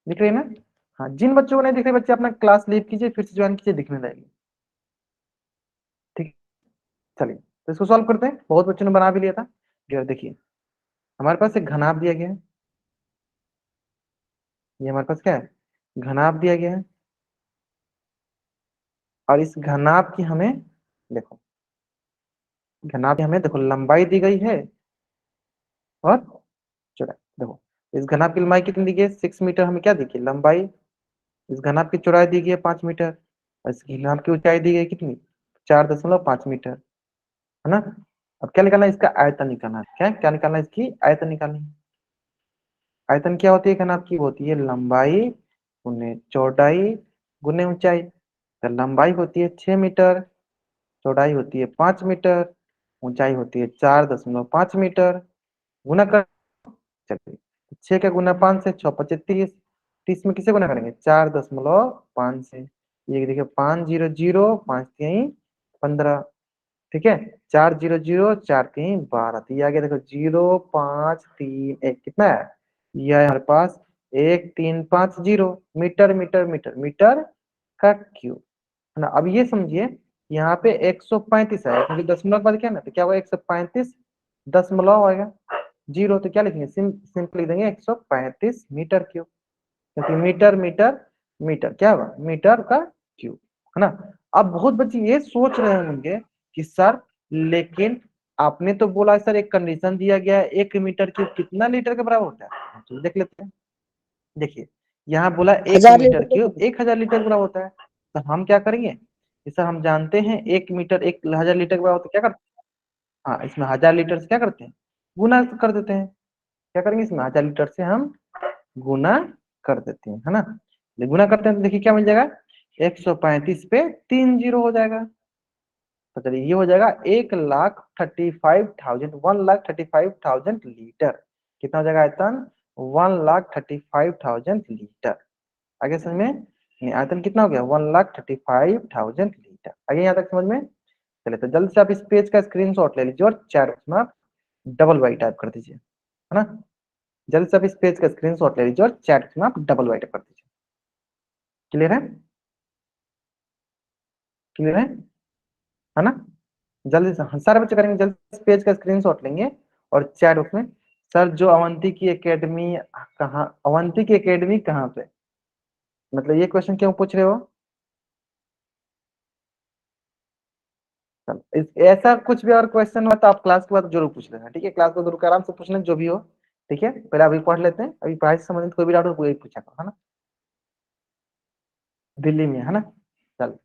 दिख रही है ना? हाँ जिन बच्चों को नहीं दिख रही बच्चे अपना क्लास लीव कीजिए, फिर से ज्वाइन कीजिए, दिखने लगेगी। ठीक, चलिए तो इसको सॉल्व करते हैं, बहुत बच्चों ने बना भी लिया था। देखिए हमारे पास एक घनाभ दिया गया है, ये हमारे पास क्या है? घनाभ दिया गया है। और इस घनाभ की हमें देखो, घनाभ की हमें देखो लंबाई दी गई है और चौड़ाई। देखो इस घनाभ की लंबाई कितनी दी गई है? 6 मीटर हमें क्या दी गई? लंबाई। इस घनाभ की चौड़ाई दी गई है 5 मीटर, और इस घनाभ की ऊंचाई दी गई कितनी? 4.5 मीटर, है ना। अब क्या निकालना है? इसका आयतन निकालना है। क्या क्या निकालना है? इसकी आयतन निकालनी है। आयतन क्या होती है घनाभ की? होती है लंबाई गुने चौड़ाई गुने ऊंचाई। तो लंबाई होती है 6 मीटर, चौड़ाई होती है 5 मीटर, ऊंचाई होती है 4.5 मीटर। गुना कर, चलिए 6 का गुना 5 से 6 25 30, 30 में किसे गुना करेंगे? 4.5 से। ये देखिए 500, 5 3 15, ठीक है। 400, 4 3 12, तो ये आ गया देखो 0 5 3 1, कितना है? ये है हमारे पास 1350 मीटर मीटर मीटर मीटर का क्यूब, है ना। अब ये समझिए यहाँ पे 135 है क्योंकि दशमलव के बाद क्या है ना, तो क्या होगा? 135 दशमलव आएगा जीरो, तो क्या लिखेंगे? सिंपल लिख देंगे 135 मीटर क्यूब, क्योंकि मीटर मीटर मीटर क्या होगा? मीटर का क्यूब, है ना। अब बहुत बच्चे ये सोच रहे होंगे कि सर लेकिन आपने तो बोला सर एक कंडीशन दिया गया है 1 मीटर क्यूब कितना लीटर के बराबर होता है, तो देख लेते हैं। देखिए यहाँ बोला एक 1000 लीटर मीटर क्यूब 1000 लीटर के बराबर होता है, तो हम क्या करेंगे? कि सर हम जानते हैं 1 मीटर 1000 लीटर के बराबर होता है, क्या करते हैं? हाँ इसमें 1000 लीटर से क्या करते हैं? गुना कर देते हैं। क्या करेंगे? इसमें 1000 लीटर से हम गुना कर देते हैं, है ना। गुना करते हैं तो देखिए क्या मिल जाएगा? 135 पे 3 जीरो हो जाएगा, तो चलिए ये हो जाएगा 1,35,000 1,35,000 लीटर। कितना हो जाएगा आयतन? 1,35,000 लीटर। आगे समझ में? नहीं, आयतन कितना हो गया? 1,35,000 लीटर। आगे यहाँ तक समझ में? चलिए तो जल्द से आप इस पेज का स्क्रीनशॉट ले लीजिए और चैट बॉक्स में आप डबल वाई टाइप कर दीजिए, है ना। जल्द से आप इस पेज का स्क्रीनशॉट ले लीजिए और चैट बॉक्स में आप डबल वाई टाइप कर दीजिए। क्लियर है? क्लियर है ना? जल्दी से, हाँ, सारे बच्चे करेंगे। जल्दी से इस पेज का स्क्रीनशॉट लेंगे और चैट बॉक्स में सर जो अवंती की एकेडमी कहाँ, अवंती की एकेडमी कहाँ पे, मतलब ये क्वेश्चन क्यों पूछ रहे हो? ऐसा कुछ भी और क्वेश्चन हो तो आप क्लास के बाद जरूर पूछ लेना, ठीक है। क्लास को जरूर आराम से पूछना जो भी हो, ठीक है। पहले अभी पढ़ लेते हैं, अभी पढ़ाई से संबंधित कोई भी डाउट हो कोई पूछा करो, है ना। दिल्ली में, है ना। चल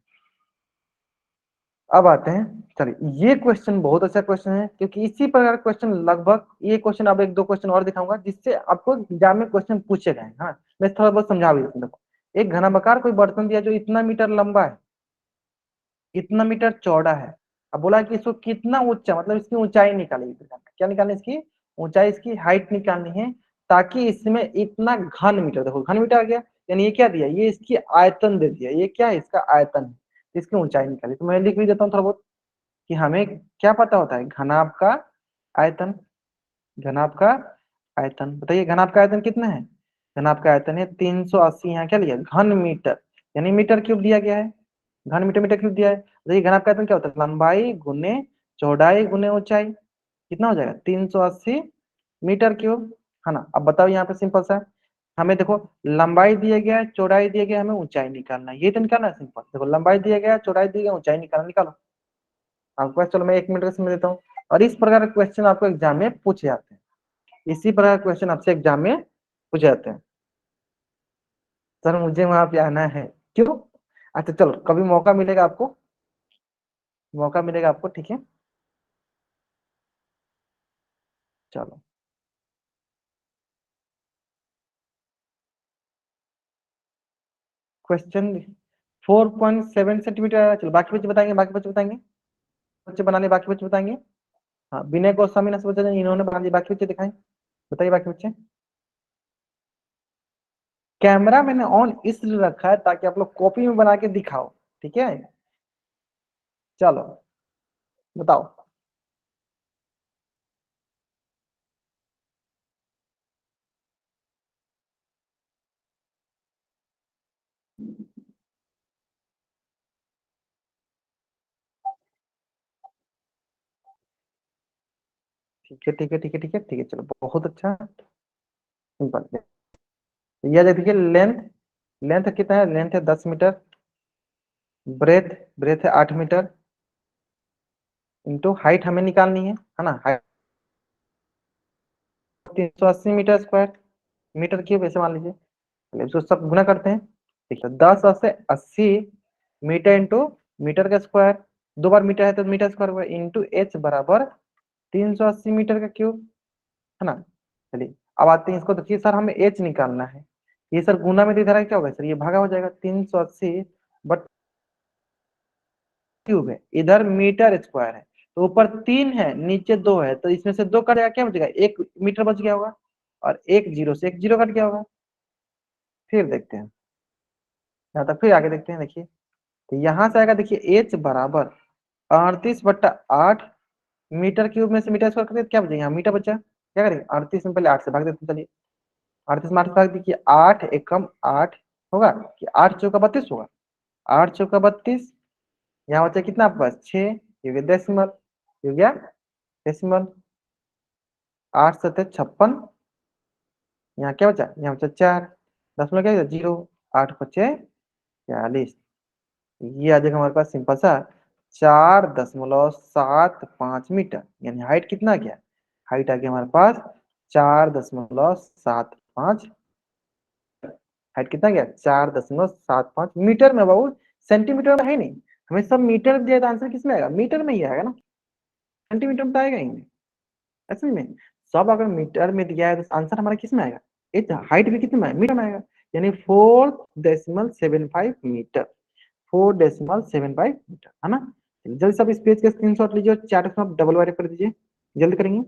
अब आते हैं, चलिए ये क्वेश्चन बहुत अच्छा क्वेश्चन है, क्योंकि इसी प्रकार क्वेश्चन लगभग, ये क्वेश्चन अब एक दो क्वेश्चन और दिखाऊंगा जिससे आपको एग्जाम में क्वेश्चन पूछे गए। हाँ, मैं थोड़ा बहुत समझा भी देता हूँ। देखो, एक घनाभार कोई बर्तन दिया जो इतना मीटर लंबा है, इतना मीटर चौड़ा है। अब बोला कि इसको कितना ऊंचा, मतलब इसकी ऊंचाई निकालेगी। क्या निकालनी? इसकी ऊंचाई, इसकी हाइट निकालनी है, ताकि इसमें इतना घन मीटर, देखो घन मीटर आ गया, यानी ये क्या दिया? ये इसकी आयतन दे दिया। ये क्या है? इसका आयतन है। इसकी ऊंचाई निकाली। तो मैं लिख भी देता हूँ थोड़ा बहुत, कि हमें क्या पता होता है? घनाभ का आयतन। घनाभ का आयतन बताइए, घनाभ का आयतन कितना है? घनाभ का आयतन है 380, यहाँ क्या लिया? घन मीटर, यानी मीटर क्यूब दिया गया है। घन मीटर, मीटर क्यूब दिया है। देखिए घनाभ का आयतन क्या होता है? लंबाई गुने चौड़ाई गुने ऊंचाई। कितना हो जाएगा? 380 मीटर क्यूब, है ना। अब बताओ यहाँ पे सिंपल सा, हमें देखो लंबाई दिया गया है, चौड़ाई दिया गया है, हमें ऊंचाई निकालना है। ये तो निकालना है सिंपल। देखो लंबाई दिया गया है, चौड़ाई दी गई, ऊंचाई निकालना, निकालो आपको। चलो मैं 1 मिनट का समय देता हूँ। और इस प्रकार के क्वेश्चन आपको एग्जाम में पूछे जाते हैं। इसी प्रकार क्वेश्चन आपसे एग्जाम में पूछे जाते हैं। सर मुझे वहां पे आना है, क्यों? अच्छा चलो, कभी मौका मिलेगा आपको, मौका मिलेगा आपको, ठीक है। चलो क्वेश्चन 4.7 सेंटीमीटर। चलो बाकी बच्चे बताएंगे, बाकी बच्चे बताएंगे, बच्चे बनाने, बाकी बच्चे बताएंगे। हाँ, विनय गोस्वामी ने सोचा इन्होंने बना दिया, बाकी बच्चे दिखाएं, बताइए बाकी बच्चे। कैमरा मैंने ऑन इसलिए रखा है ताकि आप लोग कॉपी में बना के दिखाओ, ठीक है। चलो बताओ। ठीक है, ठीक है, ठीक है, ठीक है, ठीक है, चलो बहुत अच्छा। सिंपल। यह देखिए लेंथ, लेंथ कितना है? लेंथ है 10 मीटर। ब्रेथ, ब्रेथ है 8 मीटर। इंटू हाइट हमें निकालनी है ना। Height 380 metre square, metre cube ऐसे मान लीजिए। चलिए इसको सब गुना करते हैं। ठीक है, 10 से 80 मीटर इंटू मीटर का स्क्वायर, दो बार मीटर है तो मीटर स्क्वायर हुआ, इंटू एच बराबर 380 मीटर का क्यूब, है ना। चलिए अब आते हैं इसको, देखिए सर हमें एच निकालना है। ये सर गुना में इधर क्या होगा? सर ये भागा हो जाएगा, 380 बट क्यूब है, इधर मीटर स्क्वायर है, तो ऊपर 3 है नीचे 2 है, तो इसमें से 2 कट जाएगा, क्या बचेगा? 1 मीटर बच गया होगा। और एक जीरो से एक जीरो कट गया होगा। फिर देखते हैं, यहाँ तक फिर आगे देखते हैं। देखिए तो यहाँ से आएगा, देखिए एच बराबर 38/8 मीटर क्यूब में से मीटर स्क्वायर करते क्या बचेगा? यहाँ मीटर बचा, क्या करेंगे? 38 में पहले 8 से भाग देते हैं। चलिए 38 में 8 से भाग देखिए, 8 एकम 8 होगा कि 8 चौका 32 होगा। 8 चौका 32, यहाँ बचा कितना आपके पास? 6, ये हो गया डेसिमल, ये हो गया डेसिमल। 8 सत्ते 56, यहाँ क्या बचा? यहाँ बचा 4, दशमलव क्या? 0, 8×5 = 40। ये आ जाएगा हमारे पास सिंपल सा 4.75 मीटर, यानी हाइट कितना आ गया? हाइट आ गया हमारे पास 4.75। हाइट कितना गया? 4.75 मीटर में बाबू, सेंटीमीटर में है नहीं। हमें सब मीटर दिया तो आंसर किसमें आएगा? मीटर में ही आएगा ना, सेंटीमीटर में तो आएगा ही नहीं। असल में सब अगर मीटर में दिया है तो आंसर हमारा किस में आएगा? इस हाइट भी कितने में मीटर में आएगा, यानी 4.75 मीटर। 4.75 मीटर, है ना। जल्दी सब इस पेज का स्क्रीनशॉट लीजिए और चैट में आप डबल वाइड कर दीजिए, जल्दी करेंगे।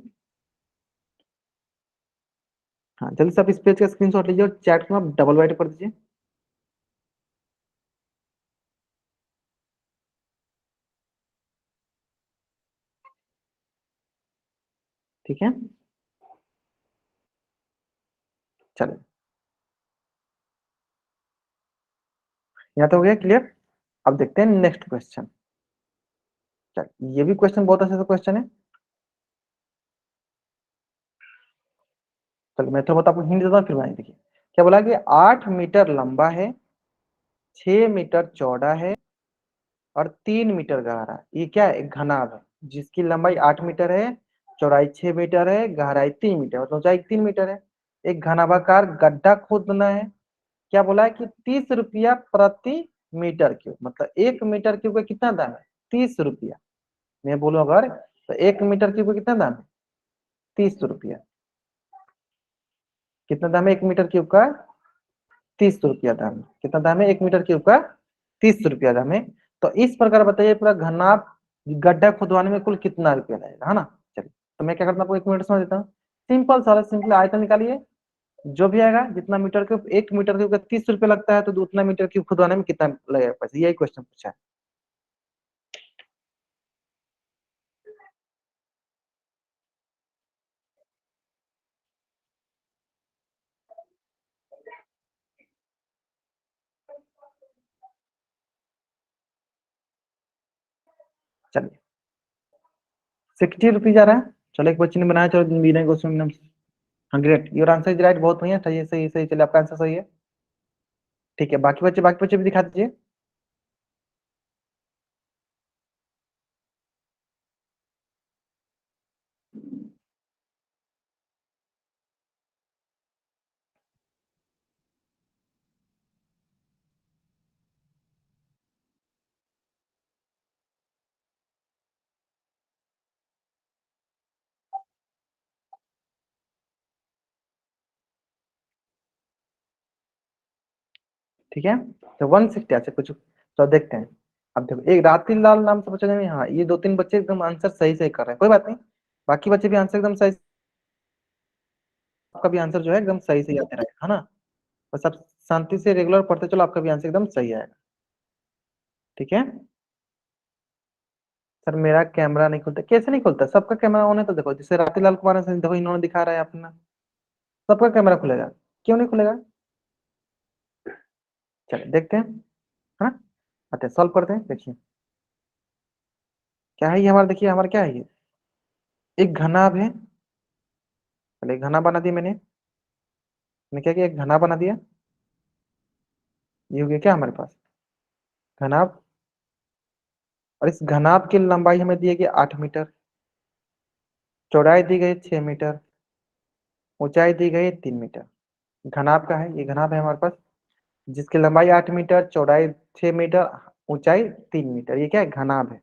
हाँ जल्दी से आप इस पेज का स्क्रीनशॉट लीजिए और चैट में आप डबल वाइट कर दीजिए। ठीक है, चलिए यहाँ तो हो गया क्लियर। अब देखते हैं नेक्स्ट क्वेश्चन। चलिए ये भी क्वेश्चन बहुत अच्छा सा क्वेश्चन है। चलिए मैं तो बता आपको हिंट देता हूँ फिर बनाइए। देखिए क्या बोला कि 8 मीटर लंबा है, 6 मीटर चौड़ा है और 3 मीटर गहरा है। ये क्या है? एक घनाभ है जिसकी लंबाई 8 मीटर है, चौड़ाई 6 मीटर है, गहराई 3 मीटर, मतलब ऊंचाई 3 मीटर है। एक घनाभाकार गड्ढा खोदना है। क्या बोला है कि 30 रुपया प्रति मीटर क्यूब, मतलब 1 मीटर क्यूब का कितना दाम है? 30 रुपया। मैं बोलूं अगर तो 1 मीटर क्यूब का कितना दाम है? 30 रुपया। कितना दाम है 1 मीटर क्यूब का? 30 रुपया दाम है। कितना दाम है 1 मीटर क्यूब का? 30 रुपया दाम है। तो इस प्रकार बताइए पूरा घना गड्ढा खुदवाने में कुल कितना रुपया लगेगा, है ना। चलिए तो मैं क्या करता हूँ आपको 1 मिनट समझ देता हूँ। सिंपल सारा सिंपल आयतन निकालिए। जो भी आएगा जितना मीटर क्यूब, 1 मीटर क्यूब का 30 रुपया लगता है, तो उतना मीटर क्यूब खुदवाने में कितना लगेगा पैसा, यही क्वेश्चन पूछा है। चलिए 60 रुपीज आ रहा है। चलो एक बच्चे ने बनाया, चलो बिना क्वेश्चन। हाँ great, your answer is right, बहुत बढ़िया, सही सही सही। चलिए आपका आंसर सही है। ठीक है, बाकी बच्चे भी दिखा दीजिए। ठीक है, तो 160 ऐसे कुछ। तो देखते हैं। अब देखो एक राती लाल नाम से बच्चा नहीं, हाँ ये 2-3 बच्चे एकदम आंसर सही सही कर रहे हैं, कोई बात नहीं। बाकी बच्चे भी आंसर एकदम सही, आपका भी आंसर जो है एकदम सही सही आते रहेगा, है ना। बस आप शांति से रेगुलर पढ़ते चलो, आपका भी आंसर एकदम सही आएगा। ठीक है। सर मेरा कैमरा नहीं खुलता, कैसे नहीं खुलता? सबका कैमरा ऑन है, तो देखो जैसे राती लाल कुमार से देखो इन्होंने दिखा रहा है अपना, सबका कैमरा खुलेगा। क्यों नहीं खुलेगा? चलिए देखते हैं, है ना। आते हैं सॉल्व करते हैं। देखिए क्या है ये हमारा, देखिए हमारा क्या है ये, एक घनाभ है। पहले एक घना बना दिया मैंने क्या किया, एक घना बना दिया। ये हो गया क्या हमारे पास? घनाभ। और इस घनाभ की लंबाई हमें दी गई 8 मीटर, चौड़ाई दी गई 6 मीटर, ऊंचाई दी गई 3 मीटर। घनाभ का है, ये घनाभ है हमारे पास, जिसकी लंबाई 8 मीटर, चौड़ाई 6 मीटर, ऊंचाई 3 मीटर। ये क्या है? घनाभ है।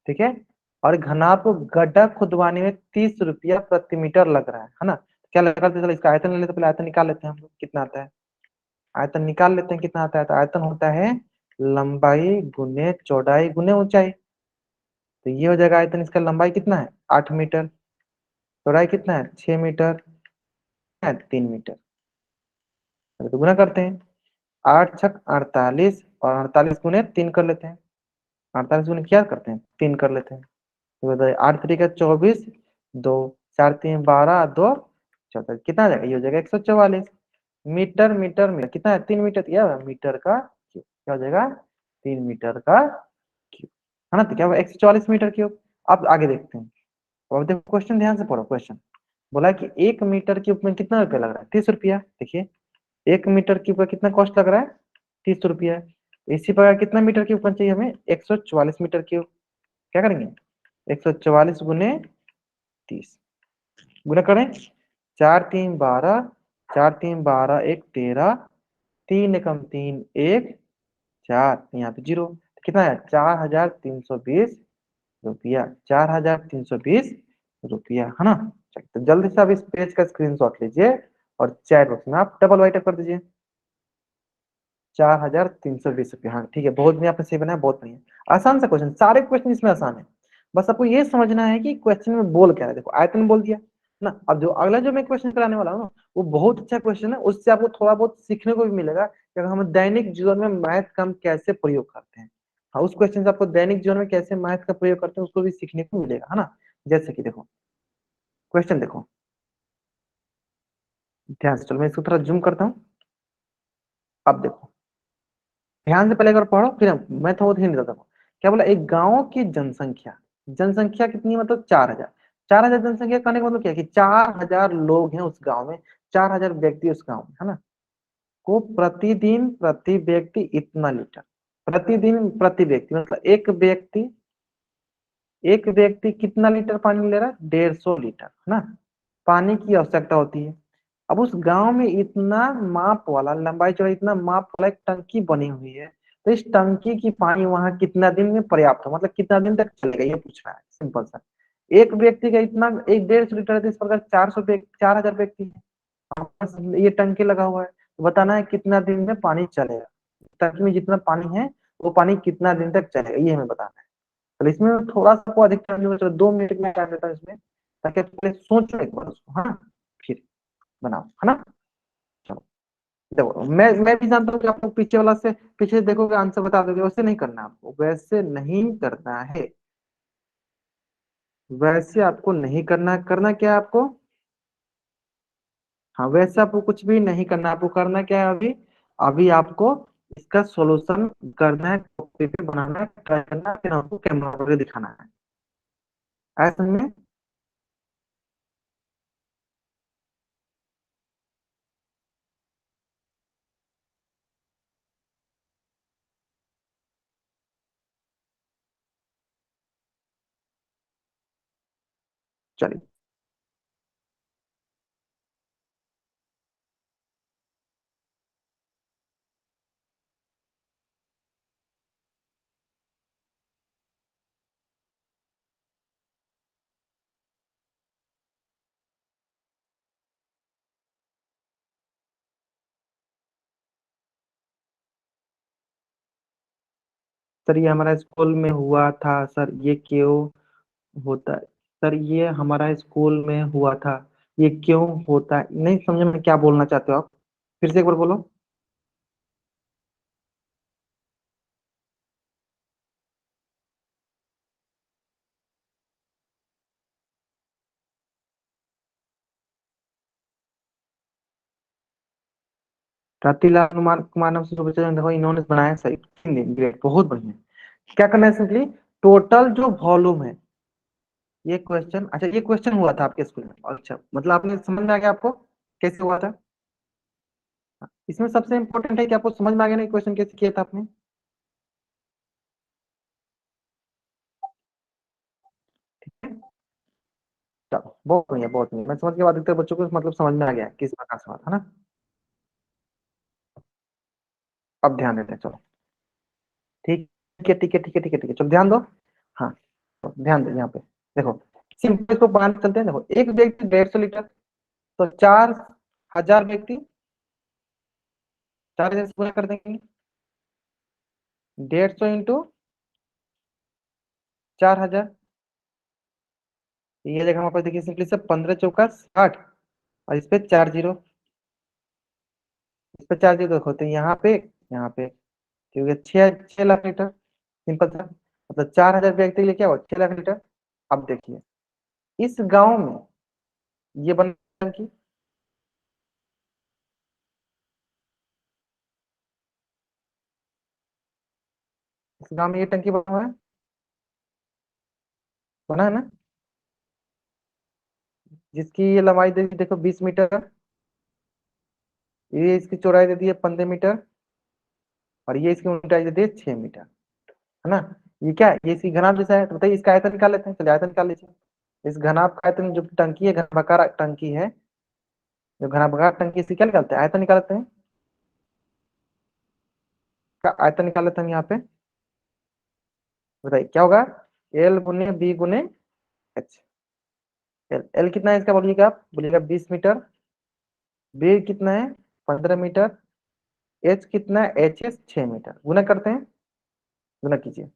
ठीक है। और घनाभ को गड्ढा खुदवाने में 30 रुपया प्रति मीटर लग रहा है ना। क्या लगा था, चलो इसका आयतन ले लेते, पहले आयतन निकाल लेते हैं हम लोग, कितना आता है। आयतन निकाल लेते हैं कितना आता है। तो आयतन होता है लंबाई गुने चौड़ाई गुने ऊंचाई। तो ये हो जाएगा आयतन, इसका लंबाई कितना है? 8 मीटर, चौड़ाई कितना है? 6 मीटर, है 3 मीटर। चलो तो गुना करते हैं। 8 छक 48, और 48 गुने 3 कर लेते हैं। 48 गुने क्या करते हैं? 3 कर लेते हैं। तो बताइए 8 3 का 24, 2 4 3 12, 2 14, कितना आ जाएगा? ये हो जाएगा 144 मीटर। मीटर में कितना है? 3 मीटर, क्या मीटर का क्यूब, क्या हो जाएगा? 3 मीटर का क्यूब, है ना। तो क्या होगा? 144 मीटर क्यूब। अब आगे देखते हैं। अब देखो क्वेश्चन, ध्यान से पढ़ो क्वेश्चन। बोला कि 1 मीटर क्यूब में कितना रुपया लग रहा है? 30 रुपया। देखिए 1 मीटर क्यूब का कितना कॉस्ट लग रहा है? 30 रुपया। इसी प्रकार कितना मीटर क्यूब करना चाहिए हमें? 144 मीटर क्यूब। क्या करेंगे? 144 गुने 30, गुना करें। 4 3 12, 4 3 12 1 13, 3 एकम 3 1 4, यहाँ पे जीरो। कितना है? 4320 रुपया। 4320 रुपया, है ना। चलिए तो जल्दी से आप इस पेज का स्क्रीनशॉट लीजिए और चैट बॉक्स में आप डबल वाइट कर दीजिए। 4320 रुपया, हाँ ठीक है, बहुत बढ़िया, आपने सही बनाया, बहुत बढ़िया। आसान सा क्वेश्चन, सारे क्वेश्चन इसमें आसान है। बस आपको ये समझना है कि क्वेश्चन में बोल क्या है। देखो आयतन बोल दिया, ना। अब जो अगला जो मैं क्वेश्चन कराने वाला हूँ ना, वो बहुत अच्छा क्वेश्चन है, उससे आपको थोड़ा बहुत सीखने को भी मिलेगा कि हम दैनिक जीवन में मैथ का हम कैसे प्रयोग करते हैं। हाँ, उस क्वेश्चन से आपको दैनिक जीवन में कैसे मैथ का प्रयोग करते हैं उसको भी सीखने को मिलेगा, है ना। जैसे कि देखो, क्वेश्चन देखो ध्यान से, चलो मैं इसको थोड़ा जूम करता हूँ। अब देखो ध्यान से पहले एक बार पढ़ो, फिर मैं थोड़ा हिंट देता हूँ। क्या बोला, एक गांव की जनसंख्या, जनसंख्या कितनी है? मतलब 4,000। 4,000 जनसंख्या कहने का मतलब क्या है कि 4,000 लोग हैं उस गांव में, 4,000 व्यक्ति उस गांव में, है ना। को प्रतिदिन प्रति व्यक्ति इतना लीटर, प्रतिदिन प्रति व्यक्ति मतलब एक व्यक्ति कितना लीटर पानी ले रहा है? 150 लीटर, है ना, पानी की आवश्यकता होती है। अब उस गांव में इतना माप वाला, लंबाई चौड़ाई इतना माप वाला एक टंकी बनी हुई है, तो इस टंकी की पानी वहां कितना दिन में पर्याप्त हो, मतलब कितना दिन तक चलेगा, ये पूछ रहा है, सिंपल सा। एक व्यक्ति का इतना, एक 150 लीटर है, तो इस प्रकार 4,000 व्यक्ति है, ये टंकी लगा हुआ है, तो बताना है कितना दिन में पानी चलेगा, टंकी में जितना पानी है वो पानी कितना दिन तक चलेगा, ये हमें बताना है। तो इसमें थोड़ा सा को अधिक टाइम, चलो 2 मिनट में टाइम देता हूँ इसमें, ताकि आप पहले सोचो एक बार उसको, हाँ, फिर बनाओ, है ना। चलो देखो, मैं भी जानता हूँ कि आपको पीछे वाला से पीछे देखोगे आंसर बता दोगे, वैसे नहीं करना, आपको वैसे नहीं करना है, वैसे आपको नहीं करना, करना क्या है आपको, हाँ वैसे आपको कुछ भी नहीं करना, आपको करना क्या है अभी, अभी आपको इसका सॉल्यूशन करना है, कॉपी पे बनाना है, ट्राई करना है, फिर आपको कैमरा पर दिखाना है, ऐसा में। चलिए, सर ये हमारा स्कूल में हुआ था सर, ये क्यों होता है? सर ये हमारा स्कूल में हुआ था, ये क्यों होता है? नहीं समझे मैं क्या बोलना चाहते हो आप, फिर से एक बार बोलो। रतिलाल मानव से सुपरचंद, देखो इन्होंने बनाया सही, ग्रेट, बहुत बढ़िया। क्या करना है सिंपली, टोटल जो वॉल्यूम है, ये क्वेश्चन, अच्छा ये क्वेश्चन हुआ था आपके स्कूल में, अच्छा मतलब आपने समझ में आ गया आपको कैसे हुआ था। इसमें सबसे इंपॉर्टेंट है कि आपको समझ में आ गया ना क्वेश्चन कैसे किया था आपने। चलो बहुत बढ़िया, बहुत बढ़िया, मैं समझ के बाद अधिकतर बच्चों को मतलब समझ में आ गया किस प्रकार से हुआ था ना। अब ध्यान देते हैं, चलो ठीक है, ठीक है, ठीक है, ठीक है, ठीक है, चलो ध्यान दो। हाँ, तो ध्यान दो यहाँ पे, देखो सिंपल इसको बनाते चलते हैं। देखो एक व्यक्ति 150 लीटर, तो 4,000 व्यक्ति, 4,000 से गुना कर देंगे, 150 × 4,000, ये जगह हमारे पास देखिए सिंपली से 15 × 4 = 60, और इस पे 4 जीरो, इस पे 4 जीरो देखो, तो यहाँ पे क्योंकि 6 लाख लीटर, सिंपल सा, मतलब 4,000 व्यक्ति के लिए क्या हुआ, 6 लाख लीटर। अब देखिए इस गांव में ये बना टंकी, इस गांव में ये टंकी बना हुआ है, बना है ना, जिसकी ये लंबाई देखो 20 मीटर, ये इसकी चौड़ाई दे दी है 15 मीटर, और ये इसकी ऊंचाई दे दी है 6 मीटर, है ना। ये क्या है, ये इसकी घनाभ जैसा है, तो बताइए इसका आयतन निकाल लेते हैं, चलिए आयतन निकाल लीजिए। इस घनाभ का आयतन, जो टंकी है घनाभाकार टंकी है, जो घनाभाकार टंकी, इसकी क्या निकालते हैं, आयतन निकालते हैं, का आयतन निकाल लेते हैं हम यहाँ पे। बताइए क्या होगा, L × B × H। एल कितना है इसका, बोलिएगा आप, बोलिएगा 20 मीटर, बी कितना है 15 मीटर, एच कितना है, एच एस 6 मीटर, गुना करते हैं, गुना कीजिए।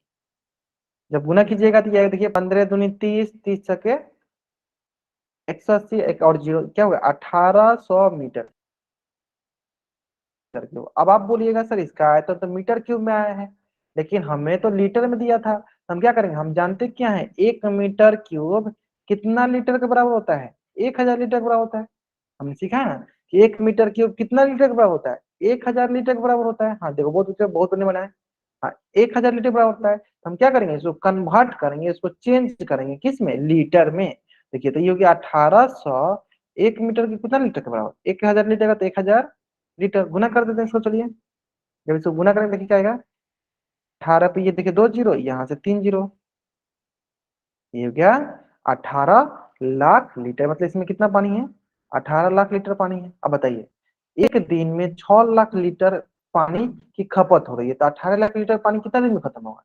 जब गुना कीजिएगा तो ये आएगा, देखिए 15 दूनी 30, 30 छके 180 एक और जीरो क्या हुआ 1800 मीटर क्यूब। अब आप बोलिएगा सर इसका आयतन तो मीटर क्यूब में आया है, लेकिन हमें तो लीटर में दिया था। हम क्या करेंगे, हम जानते क्या है 1 मीटर क्यूब कितना लीटर के बराबर होता है, 1000 लीटर के बराबर होता है। हमने सीखा है ना कि 1 मीटर क्यूब कितना लीटर के बराबर होता है, 1000 लीटर के बराबर होता है। हाँ देखो बहुत ने बनाया। हाँ 1000 लीटर के बराबर होता है, तो हम क्या करेंगे इसको कन्वर्ट करेंगे, इसको चेंज करेंगे किस में, लीटर में। देखिए तो ये हो गया 1800, 1 मीटर की कितना लीटर के बराबर, 1000 लीटर का तो 1000 लीटर, गुना कर देते हैं इसको। चलिए जब इसको गुना करेंगे देखिए क्या आएगा, 18 पे ये देखिए 2 जीरो, यहाँ से 3 जीरो, ये हो गया 18 लाख लीटर। मतलब इसमें कितना पानी है, 18 लाख लीटर पानी है। अब बताइए एक दिन में 6 लाख लीटर पानी की खपत हो रही है, तो 18 लाख लीटर पानी कितना दिन में खत्म होगा।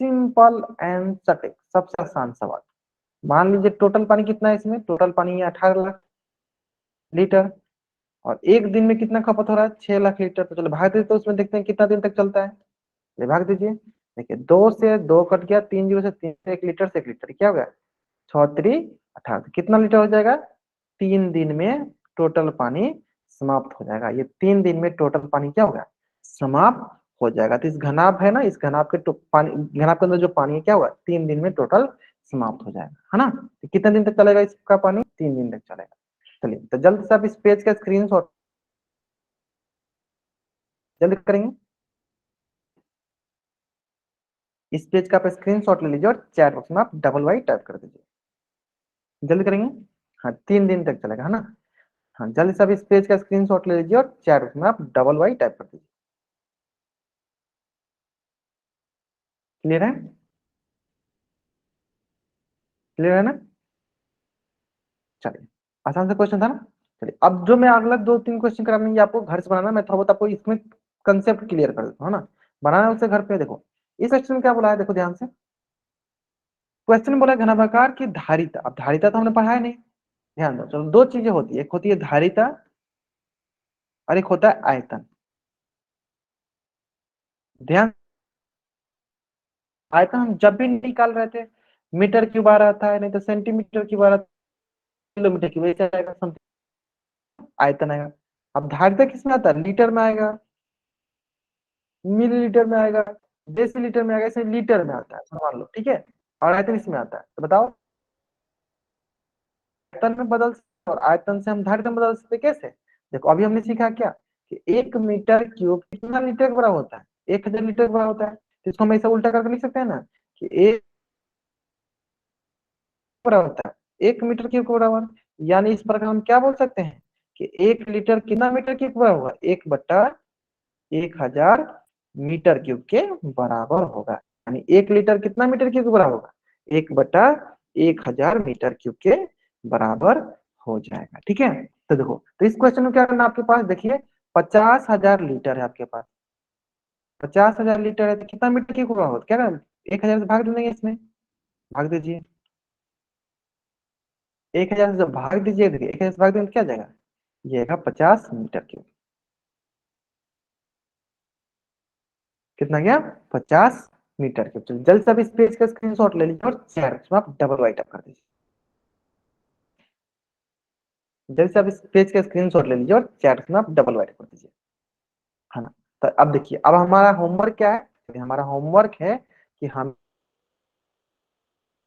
सिंपल एंड सटिक, सबसे आसान सवाल। मान लीजिए टोटल पानी कितना है इसमें, टोटल पानी है 18 लाख लीटर, और एक दिन में कितना खपत हो रहा है 6 लाख लीटर। तो चलो भाग देते हैं, उसमें देखते हैं कितना दिन तक चलता है। ये भाग दीजिए, देखिए 2 से 2 कट गया, 3 जीरो से 3, 1 लीटर से 1 लीटर क्या हो गया, 6 3 18, कितना लीटर हो जाएगा, 3 दिन में टोटल पानी समाप्त हो जाएगा। ये 3 दिन में टोटल पानी क्या होगा, समाप्त हो जाएगा। तो इस घनाभ है ना, इस घनाभ के पानी, घनाभ के अंदर जो पानी है क्या होगा, 3 दिन में टोटल समाप्त हो जाएगा, है ना। तो कितने दिन तक चलेगा इसका पानी, 3 दिन तक चलेगा। चलिए तो जल्द से आप इस पेज का स्क्रीनशॉट जल्दी करेंगे, इस पेज का आप स्क्रीनशॉट ले लीजिए और चैट बॉक्स में आप डबल वाई टाइप कर दीजिए। जल्दी करेंगे, हाँ 3 दिन तक चलेगा, है ना। हाँ जल्दी से आप इस पेज का स्क्रीनशॉट ले लीजिए और चैट बॉक्स में आप डबल वाई टाइप कर दीजिए। क्लियर है, क्लियर है ना। चलिए आसान सा क्वेश्चन था ना। चलिए अब जो मैं अगला 2 3 क्वेश्चन कराने, ये आपको घर से बनाना, मैं थोड़ा बहुत आपको इसमें कंसेप्ट क्लियर कर देता हूँ ना, बनाना है उसे घर पे। देखो इस क्वेश्चन में क्या बोला है, देखो ध्यान से। क्वेश्चन में बोला है घनाभाकार की धारिता। अब धारिता तो हमने पढ़ा है नहीं, ध्यान दो। चलो 2 चीजें होती है, एक होती है धारिता और एक होता है आयतन। ध्यान, आयतन हम जब भी निकाल रहे थे मीटर क्यूब आ रहा था, नहीं तो सेंटीमीटर क्यूब आ रहा था, किलोमीटर क्यूब ऐसे आएगा, आयतन आएगा। अब धारिता किसमें आता है, लीटर में आएगा, मिलीलीटर में आएगा, डेसीलीटर में आएगा, ऐसे लीटर में आता है मान लो, ठीक है। और आयतन इसमें आता है, तो बताओ आयतन में बदल सकते और आयतन से हम धारिता में बदल सकते कैसे। देखो अभी हमने सीखा क्या कि 1 मीटर क्यूब कितना लीटर के बराबर होता है, 1000 लीटर के बराबर होता है। तो इसको हम ऐसा उल्टा करके लिख सकते हैं ना कि एक बराबर होता है 1 मीटर क्यूब के बराबर। यानी इस प्रकार हम क्या बोल सकते हैं कि 1 लीटर कितना मीटर क्यूब के बराबर होगा, 1/1000 मीटर क्यूब के बराबर होगा। यानी 1 लीटर कितना मीटर क्यूब के बराबर होगा, 1/1000 मीटर क्यूब के बराबर हो जाएगा, ठीक है। तो देखो तो इस क्वेश्चन में क्या करना आपके पास, देखिए 50,000 लीटर है आपके पास, 50,000 लीटर है तो कितना मीटर क्यूब का होगा, क्या करना 1000 से भाग देंगे इसमें, भाग दीजिए। 1000 से जब भाग दीजिए, देखिए 1000 से भाग देंगे तो क्या जाएगा, ये आएगा 50 मीटर क्यूब। कितना गया, 50 मीटर क्यूब। चलिए जल्द से आप इस पेज का स्क्रीनशॉट ले लीजिए और चैट में आप डबल राइट अप कर दीजिए। जल्द से आप इस पेज का स्क्रीनशॉट ले लीजिए और चैट में आप डबल राइट कर दीजिए, है ना। तो अब देखिए अब हमारा होमवर्क क्या है, तो हमारा होमवर्क है कि हम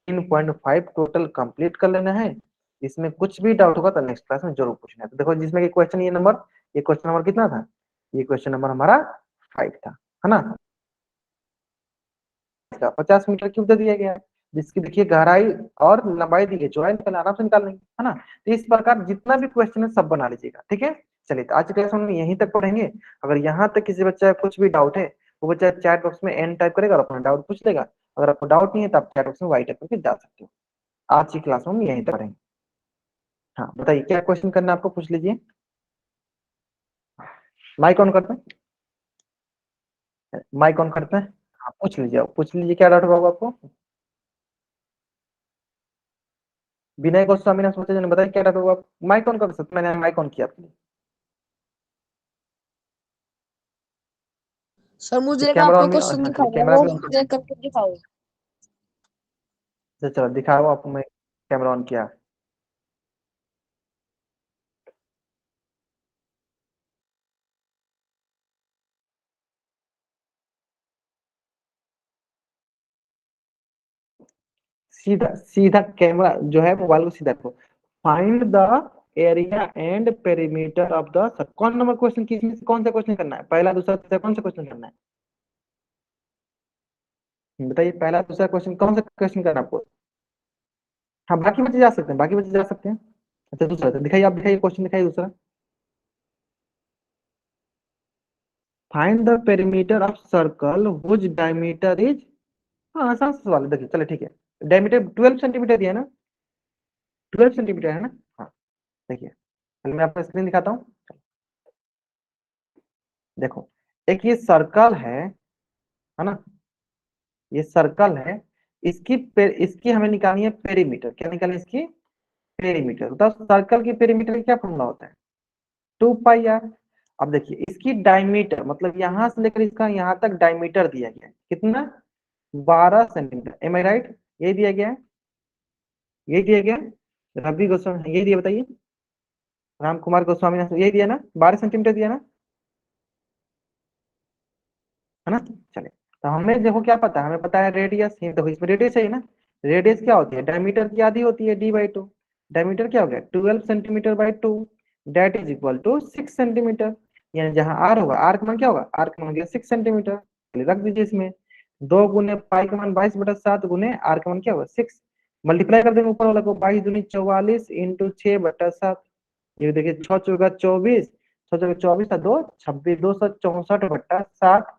3.5 टोटल कंप्लीट कर लेना है। इसमें कुछ भी डाउट होगा तो नेक्स्ट क्लास में जरूर पूछना है। तो देखो जिसमें कि क्वेश्चन ये क्वेश्चन नंबर कितना था, ये क्वेश्चन नंबर हमारा 5 था, है ना। 50 मीटर क्यूब दे दिया गया है, जिसकी देखिए गहराई और लंबाई दी गई, चौड़ाई निकल आराम से निकाल लेंगे, है ना। तो इस प्रकार जितना भी क्वेश्चन है सब बना लीजिएगा, ठीक है। चलिए तो आज की क्लास हम यहीं तक पढ़ेंगे। अगर यहाँ तक किसी बच्चा कुछ भी डाउट है, वो बच्चा चैट बॉक्स में एन टाइप करेगा और अपना डाउट पूछ लेगा। अगर आपको डाउट नहीं है तो आप चैट बॉक्स में वाई टाइप करके जा सकते हो। आज की क्लास में हम यहीं तक पढ़ेंगे। हाँ बताइए क्या क्वेश्चन करना है आपको, पूछ लीजिए। माइक ऑन करते हैं, माइक ऑन करते हैं। हाँ पूछ लीजिए क्या डाउट होगा आपको। विनय गोस्वामी ने सोचा, बताइए क्या डाउट होगा। माइक ऑन कर सकते, मैंने माइक ऑन किया आपके लिए। सर मुझे एक कैमरा आपको ऑन भी, क्वेश्चन हाँ चलिए दिखाना है, कैमरा वो भी ऑन कर देख दीजिए। करके दिखाओ। चलो दिखाओ आपको, मैं कैमरा ऑन किया। सीधा सीधा कैमरा जो है मोबाइल को सीधा रखो। Find the area and perimeter of the circle. कौन नंबर क्वेश्चन, किसमें से कौन सा क्वेश्चन करना है, पहला दूसरा तीसरा कौन सा क्वेश्चन करना है? बताइए, पहला दूसरा क्वेश्चन कौन सा क्वेश्चन करना है आपको? हाँ बाकी बच्चे जा सकते हैं, बाकी बच्चे जा सकते हैं। अच्छा दूसरा दिखाइए, आप दिखाइए क्वेश्चन दिखाइए दूसरा। Find the perimeter of circle which diameter is. हाँ आसान सा सवाल है, देखिए चलो ठीक है। डायमीटर 12 सेंटीमीटर दिया है ना, 12 सेंटीमीटर है ना। हाँ देखिए, पहले मैं आपको स्क्रीन दिखाता हूँ। देखो, एक ये सर्कल है ना, ये सर्कल है। इसकी हमें निकालनी है पेरीमीटर। क्या निकालनी है इसकी? पेरीमीटर। तो सर्कल की पेरीमीटर का क्या फॉर्मूला होता है? 2 पाई आर। अब देखिए इसकी डायमीटर, मतलब यहां से लेकर इसका यहां तक डायमीटर दिया गया है कितना? 12 सेंटीमीटर। एम आई राइट? यही दिया गया है, यही दिया गया है। रवि गोस्वामी यही दिया, बताइए। राम कुमार गोस्वामी ने यही दिया ना, 12 सेंटीमीटर दिया ना, है ना। चलिए, तो हमें देखो क्या पता है, हमें पता है रेडियस। ये देखो इसमें रेडियस है ना, रेडियस क्या होती है? डायमीटर की आधी होती है, d/2। डायमीटर क्या हो गया? 12 centimetre, that is equal to 6 centimetre. यानी जहां आर होगा, आर का मान क्या होगा? आर का मान गया 6 सेंटीमीटर। चलिए रख दीजिए इसमें। 2 गुने पाई का मान 22/7 गुने आर का मान क्या होगा? 6। मल्टीप्लाई कर देंगे ऊपर वाला को, 22 दूनी 44 इंटू 6/7। ये देखिए 6 चौका 24, 6 चौका 24 था 2 26, 264/7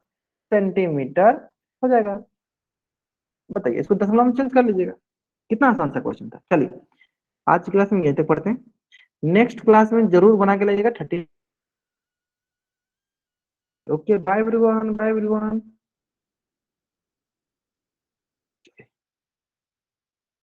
सेंटीमीटर हो जाएगा। बताइए, इसको दशमलव में चेंज कर लीजिएगा। कितना आसान सा क्वेश्चन था। चलिए, आज की क्लास में यहीं तक पढ़ते हैं। नेक्स्ट क्लास में जरूर बना के लाइएगा 30। Okay, bye everyone, bye everyone.